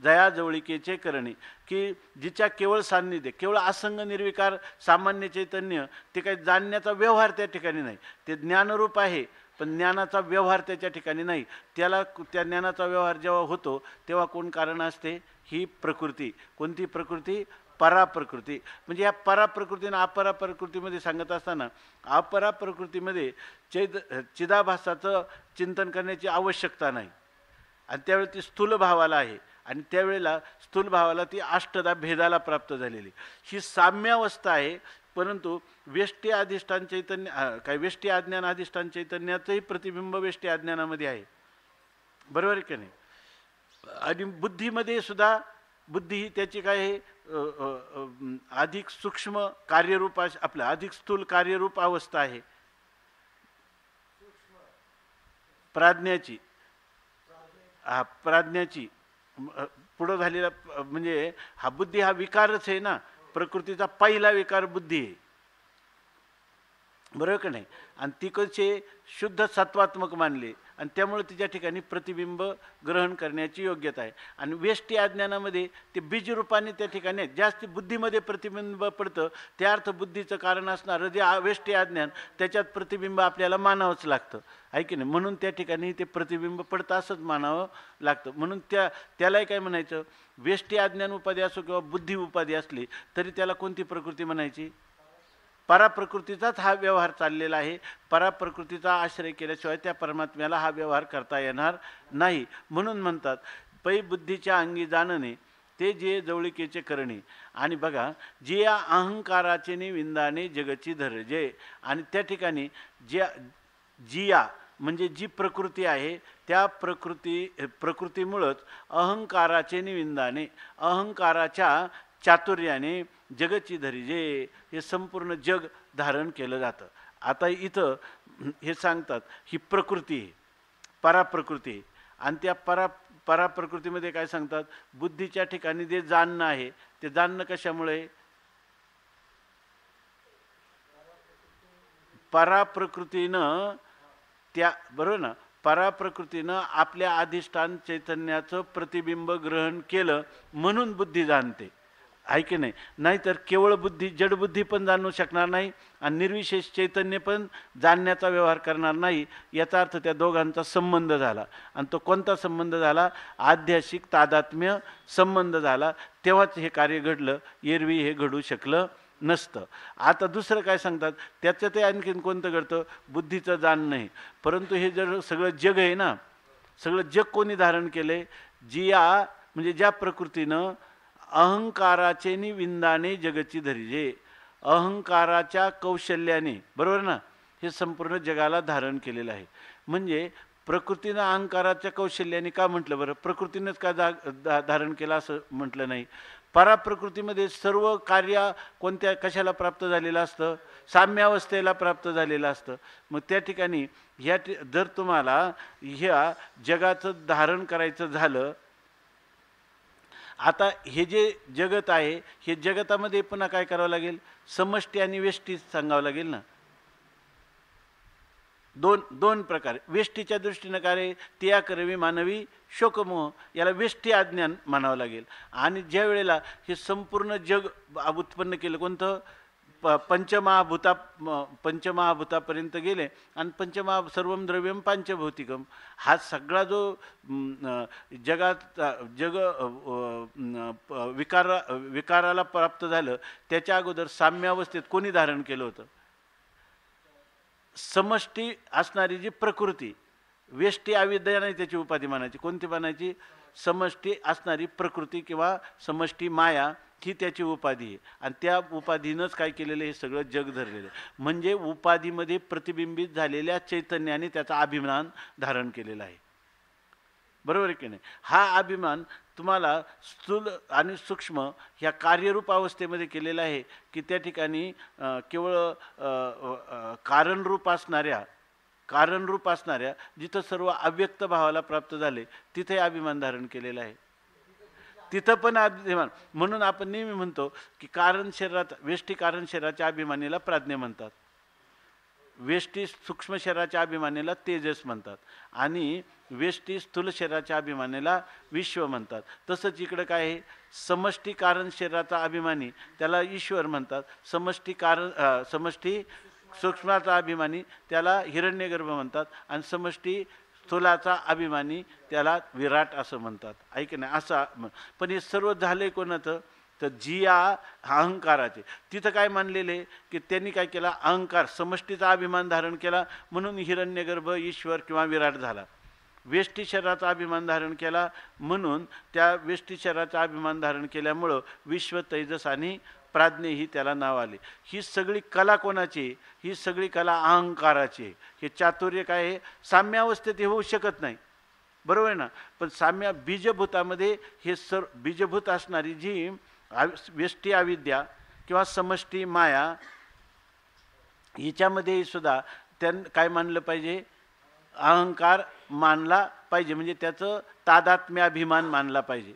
जया जवळिकेचे करणे, की जिच्या केवळ सान्निध्य, केवळ असंग निर्विकार सामान्य चैतन्य, ते काही जाणण्याचा व्यवहार त्या ठिकाणी नाही. ते ज्ञानरूप आहे पण ज्ञानाचा व्यवहार त्याच्या ठिकाणी नाही. त्या ज्ञानाचा व्यवहार जेव्हा होतो तेव्हा कोण कारण असते? ही प्रकृती. कोणती प्रकृती? पराप्रकृती. म्हणजे या पराप्रकृतीनं अपराप्रकृतीमध्ये सांगत असताना अपराप्रकृतीमध्ये चिदाभासाचं चिंतन करण्याची आवश्यकता नाही आणि त्यावेळी ती स्थूल भावाला आहे आणि त्यावेळेला स्थूल भावाला ती अष्टदा भेदाला प्राप्त झालेली ही साम्यावस्था आहे. परंतु व्यष्टी अधिष्ठान चैतन्य काय व्यष्टी अज्ञान अधिष्ठान चैतन्याचंही प्रतिबिंब व्यष्टी अज्ञानामध्ये आहे, बरोबर आहे की नाही? आणि बुद्धीमध्ये सुद्धा बुद्धी ही त्याची काय आहे? अधिक सूक्ष्म कार्यरूप आपलं अधिक स्थूल कार्यरूप अवस्था आहे प्राज्ञाची. हा प्राज्ञाची पुढं झालेला म्हणजे हा बुद्धी हा विकारच आहे ना, प्रकृतीचा पहिला विकार बुद्धी आहे, बरोबर का नाही. आणि ती कसे शुद्ध सत्वात्मक मानले आणि त्यामुळे तिच्या ठिकाणी प्रतिबिंब ग्रहण करण्याची योग्यता आहे. आणि वेष्टी अज्ञानामध्ये ते बीजरूपाने त्या ठिकाणी जास्त बुद्धीमध्ये प्रतिबिंब पडतं. त्या अर्थ बुद्धीचं कारण असणारं जे वेष्टी अज्ञान त्याच्यात प्रतिबिंब आपल्याला मानावंच लागतं, आहे की नाही. म्हणून त्या ठिकाणी ते प्रतिबिंब पडतं असंच मानावं लागतं. म्हणून त्यालाही काय म्हणायचं, वेष्टी अज्ञान उपाधी असो किंवा बुद्धी उपाधी असली तरी त्याला कोणती प्रकृती म्हणायची, पराप्रकृतीचाच हा व्यवहार चाललेला आहे. पराप्रकृतीचा आश्रय केल्याशिवाय त्या परमात्म्याला हा व्यवहार करता येणार नाही. म्हणून म्हणतात पै बुद्धीच्या अंगी जाणणे ते जे जवळिकेचे करणे. आणि बघा, जे या अहंकाराचे विंदाने जगची धरजे. आणि त्या ठिकाणी जिया म्हणजे जी प्रकृती आहे त्या प्रकृतीमुळंच अहंकाराचे निविंदाने अहंकाराच्या चातुर्याने जगची धरिजे हे संपूर्ण जग धारण केलं जातं. आता इथं हे सांगतात ही प्रकृती आहे, पराप्रकृती आहे. आणि त्या पराप्रकृतीमध्ये काय सांगतात, बुद्धीच्या ठिकाणी जे जाणणं आहे ते जाणणं कशामुळे, पराप्रकृतीनं त्या बरोबर ना, पराप्रकृतीनं आपल्या अधिष्ठान चैतन्याचं प्रतिबिंब ग्रहण केलं म्हणून बुद्धी जाणते, आहे की नाही. नाहीतर केवळ बुद्धी जडबुद्धी पण जाणू शकणार नाही आणि निर्विशेष चैतन्य पण जाणण्याचा व्यवहार करणार नाही. याचा अर्थ त्या दोघांचा संबंध झाला. आणि तो कोणता संबंध झाला, आध्यात्मिक तादात्म्य संबंध झाला. तेव्हाच हे कार्य घडलं, एरवी हे घडू शकलं नसतं. आता दुसरं काय सांगतात, त्याचं ते आणखीन कोणतं घडतं, बुद्धीचं जाणणं आहे. परंतु हे जर सगळं जग आहे ना, सगळं जग कोणी धारण केलंय, जिया म्हणजे ज्या प्रकृतीनं अहंकाराचे विंदाने जगची धरिजे, अहंकाराच्या कौशल्याने, बरोबर ना, हे संपूर्ण जगाला धारण केलेलं आहे. म्हणजे प्रकृतीनं अहंकाराच्या कौशल्याने का म्हटलं बरं, प्रकृतीनंच का धारण केलं असं म्हटलं नाही. पराप्रकृतीमध्ये सर्व कार्य कोणत्या कशाला प्राप्त झालेलं असतं, साम्यावस्थेला प्राप्त झालेलं असतं. मग त्या ठिकाणी जर तुम्हाला ह्या जगाचं धारण करायचं झालं, आता हे जे जगत आहे हे जगतामध्ये पुन्हा काय करावं लागेल, समष्टी आणि वेष्टी सांगावं लागेल ना. दोन प्रकारे वेष्टीच्या दृष्टीनं काय, त्या करवी मानवी शोकमोह, याला वेष्टी अज्ञान म्हणावं लागेल. आणि ज्या वेळेला हे संपूर्ण जग उत्पन्न केलं, कोणतं, पंचमहाभूतापर्यंत गेले आणि सर्वम द्रव्यम पांचभौतिकम, हा सगळा जो जगात विकाराला प्राप्त झालं त्याच्या अगोदर साम्यावस्थेत कोणी धारण केलं होतं, समष्टी असणारी जी प्रकृती. वेष्टी अविद्या नाही त्याची उपाधी मानायची, कोणती मानायची, समष्टी असणारी प्रकृती किंवा समष्टी माया ही त्याची उपाधी आहे. आणि त्या उपाधीनंच काय केलेलं हे सगळं जग धरलेलं आहे. म्हणजे उपाधीमध्ये प्रतिबिंबित झालेल्या चैतन्याने त्याचा अभिमान धारण केलेला आहे, बरोबर आहे की नाही. हा अभिमान तुम्हाला स्थूल आणि सूक्ष्म ह्या कार्यरूप अवस्थेमध्ये केलेला आहे की त्या ठिकाणी केवळ कारणरूप असणाऱ्या जिथं सर्व अव्यक्त भावाला प्राप्त झाले तिथे अभिमान धारण केलेला आहे, तिथं पण अभिमान. म्हणून आपण नेहमी म्हणतो की कारण शरीरात, वेष्टी कारण शरीराच्या अभिमानीला प्राज्ञ म्हणतात, वेष्टी सूक्ष्म शरीराच्या अभिमानीला तेजस म्हणतात आणि वेष्टी स्थूल शरीराच्या अभिमानीला विश्व म्हणतात. तसंच इकडं काय आहे, समष्टी कारण शरीराचा अभिमानी त्याला ईश्वर म्हणतात, समष्टी सूक्ष्माचा अभिमानी त्याला हिरण्यगर्भ म्हणतात आणि समष्टी स्थूलाचा अभिमानी त्याला विराट असं म्हणतात, ऐक नाही असं. पण हे सर्व झाले कोणाचं, तर जिया अहंकाराचे. तिथं काय मानलेले की त्यांनी काय केला, अहंकार समष्टीचा अभिमान धारण केला म्हणून हिरण्यगर्भ ईश्वर किंवा विराट झाला. वेष्टी शरीराचा अभिमान धारण केला म्हणून त्या वेष्टी शरीराचा अभिमान धारण केल्यामुळं विश्व, तेजस आणि प्राज्ञ ही त्याला नाव आले. ही सगळी कला कोणाची, ही सगळी कला अहंकाराची. हे चातुर्य काय आहे, साम्यावस्थेत हे होऊ शकत नाही, बरोबर आहे ना. पण साम्य बीजभूतामध्ये हे बीजभूत असणारी जी व्यष्टी अविद्या किंवा समष्टी माया हिच्यामध्येही सुद्धा काय मानलं पाहिजे, अहंकार मानला पाहिजे, म्हणजे त्याचं तादात्म्य अभिमान मानला पाहिजे.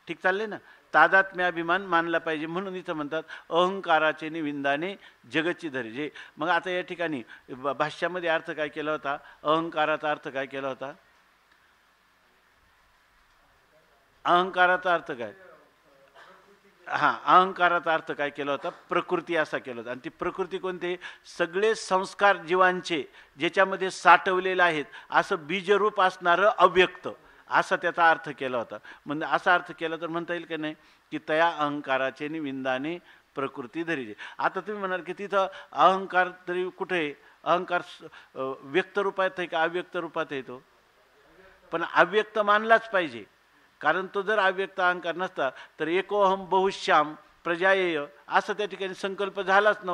ठीक चालले ना, तादात्म्य अभिमान मानला पाहिजे. म्हणून इथं म्हणतात अहंकाराचे निविंदाने जगतची धरी. जे मग आता या ठिकाणी भाष्यामध्ये अर्थ काय केला होता, अहंकाराचा अर्थ काय केला होता, अहंकाराचा अर्थ काय, हां, अहंकाराचा अर्थ काय केला होता, प्रकृती असा केला होता. आणि ती प्रकृती कोणते, सगळे संस्कार जीवांचे ज्याच्यामध्ये साठवलेले आहेत असं बीजरूप असणारं अव्यक्त, असा त्याचा अर्थ केला होता. म्हणजे असा अर्थ केला तर म्हणता येईल की नाही, की तया अहंकाराचे निविंदाने प्रकृती धरीजे. आता तुम्ही म्हणाल की तिथं अहंकार तरी कुठे आहे, अहंकार व्यक्त रूपात आहे का अव्यक्त रूपात आहे, तो पण अव्यक्त मानलाच पाहिजे. कारण तो जर अव्यक्त अहंकार नसता तर एकोहम बहुश्याम प्रजायेय असं त्या ठिकाणी संकल्प झालाच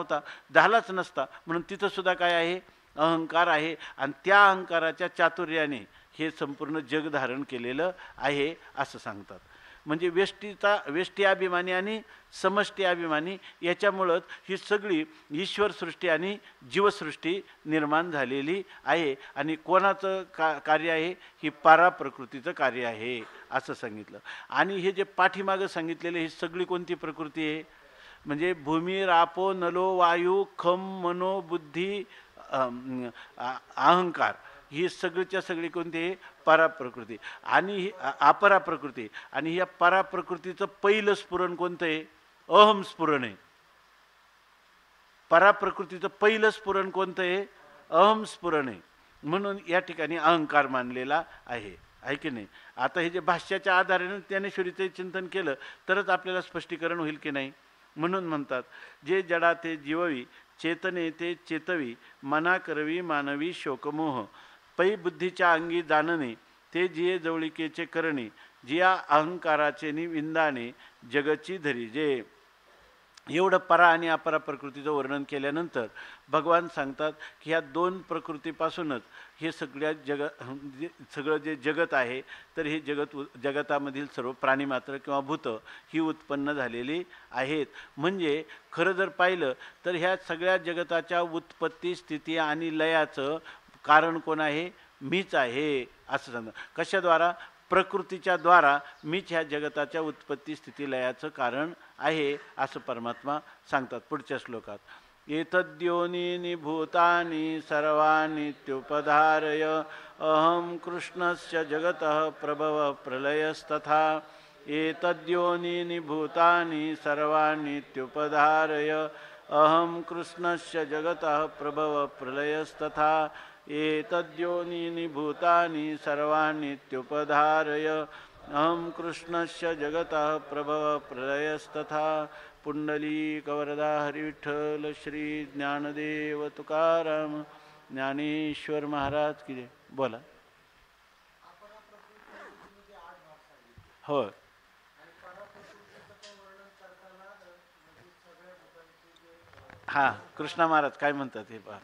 नसता. म्हणून तिथं सुद्धा काय आहे, अहंकार आहे. आणि त्या अहंकाराच्या चातुर्याने हे संपूर्ण जग धारण केलेलं आहे असं सांगतात. म्हणजे व्यष्टी अभिमानी आणि समष्टी अभिमानी याच्यामुळंच ही सगळी ईश्वरसृष्टी आणि जीवसृष्टी निर्माण झालेली आहे. आणि कोणाचं कार्य आहे, ही पराप्रकृतीचं कार्य आहे असं सांगितलं. आणि हे जे पाठीमागं सांगितलेले ही सगळी कोणती प्रकृती आहे, म्हणजे भूमी, रापो, नलो, वायू, खम, मनो, बुद्धी, अहंकार, ही सगळीच्या सगळी कोणती आहे, पराप्रकृती. आणि ही अपराप्रकृती. आणि या पराप्रकृतीचं पहिलं स्फुरण कोणतं आहे, अहम स्फुरण आहे. पराप्रकृतीचं पहिलं स्फुरण कोणतं आहे, अहम स्फुरण आहे. म्हणून या ठिकाणी अहंकार मानलेला आहे की नाही. आता हे जे भाष्याच्या आधाराने ज्ञानेश्वरीचे चिंतन केलं तरच आपल्याला स्पष्टीकरण होईल की नाही. म्हणून म्हणतात, जे जडा ते जीववी, चेतने ते चेतवी, मना करवी मानवी शोकमोह, पै बुद्धीच्या अंगी जाणणे, ते जिये जवळिकेचे करणे, जिया अहंकाराचे निविंदाने जगची धरी. जे एवढं परा आणि अपरा प्रकृतीचं वर्णन केल्यानंतर भगवान सांगतात की ह्या दोन प्रकृतीपासूनच हे सगळं जे जगत आहे, तर हे जगतामधील सर्व प्राणीमात्र किंवा भूत ही उत्पन्न झालेली आहेत. म्हणजे खरं जर पाहिलं तर ह्या सगळ्या जगताच्या उत्पत्ती, स्थिती आणि लयाचं कारण कोण आहे, मीच आहे असं सांगतात. कशाद्वारा, प्रकृतीच्या द्वारा मीच ह्या जगताच्या उत्पत्ती, स्थिती, लयाचं कारण आहे असं परमात्मा सांगतात पुढच्या श्लोकात. एतद्योनीनि भूतानि सर्वानित्युपधारय अहं कृष्णस्य जगतः प्रभव प्रलयस्तथा. एतद्योनीनि भूतानि सर्वानित्युपधारय अहं कृष्णस्य जगतः प्रभव प्रलयस्तथा. एतद्योनीनि भूतानि सर्वानित्युपधारय अहं कृष्णस्य जगतः प्रभव प्रलयस्तथा. पुंडलीकवरदा हरिविठ्ठल श्री ज्ञानदेव तुकाराम ज्ञानेश्वर महाराज की जय. बोला. हो, हां, कृष्णा महाराज काय म्हणतात हे पहा.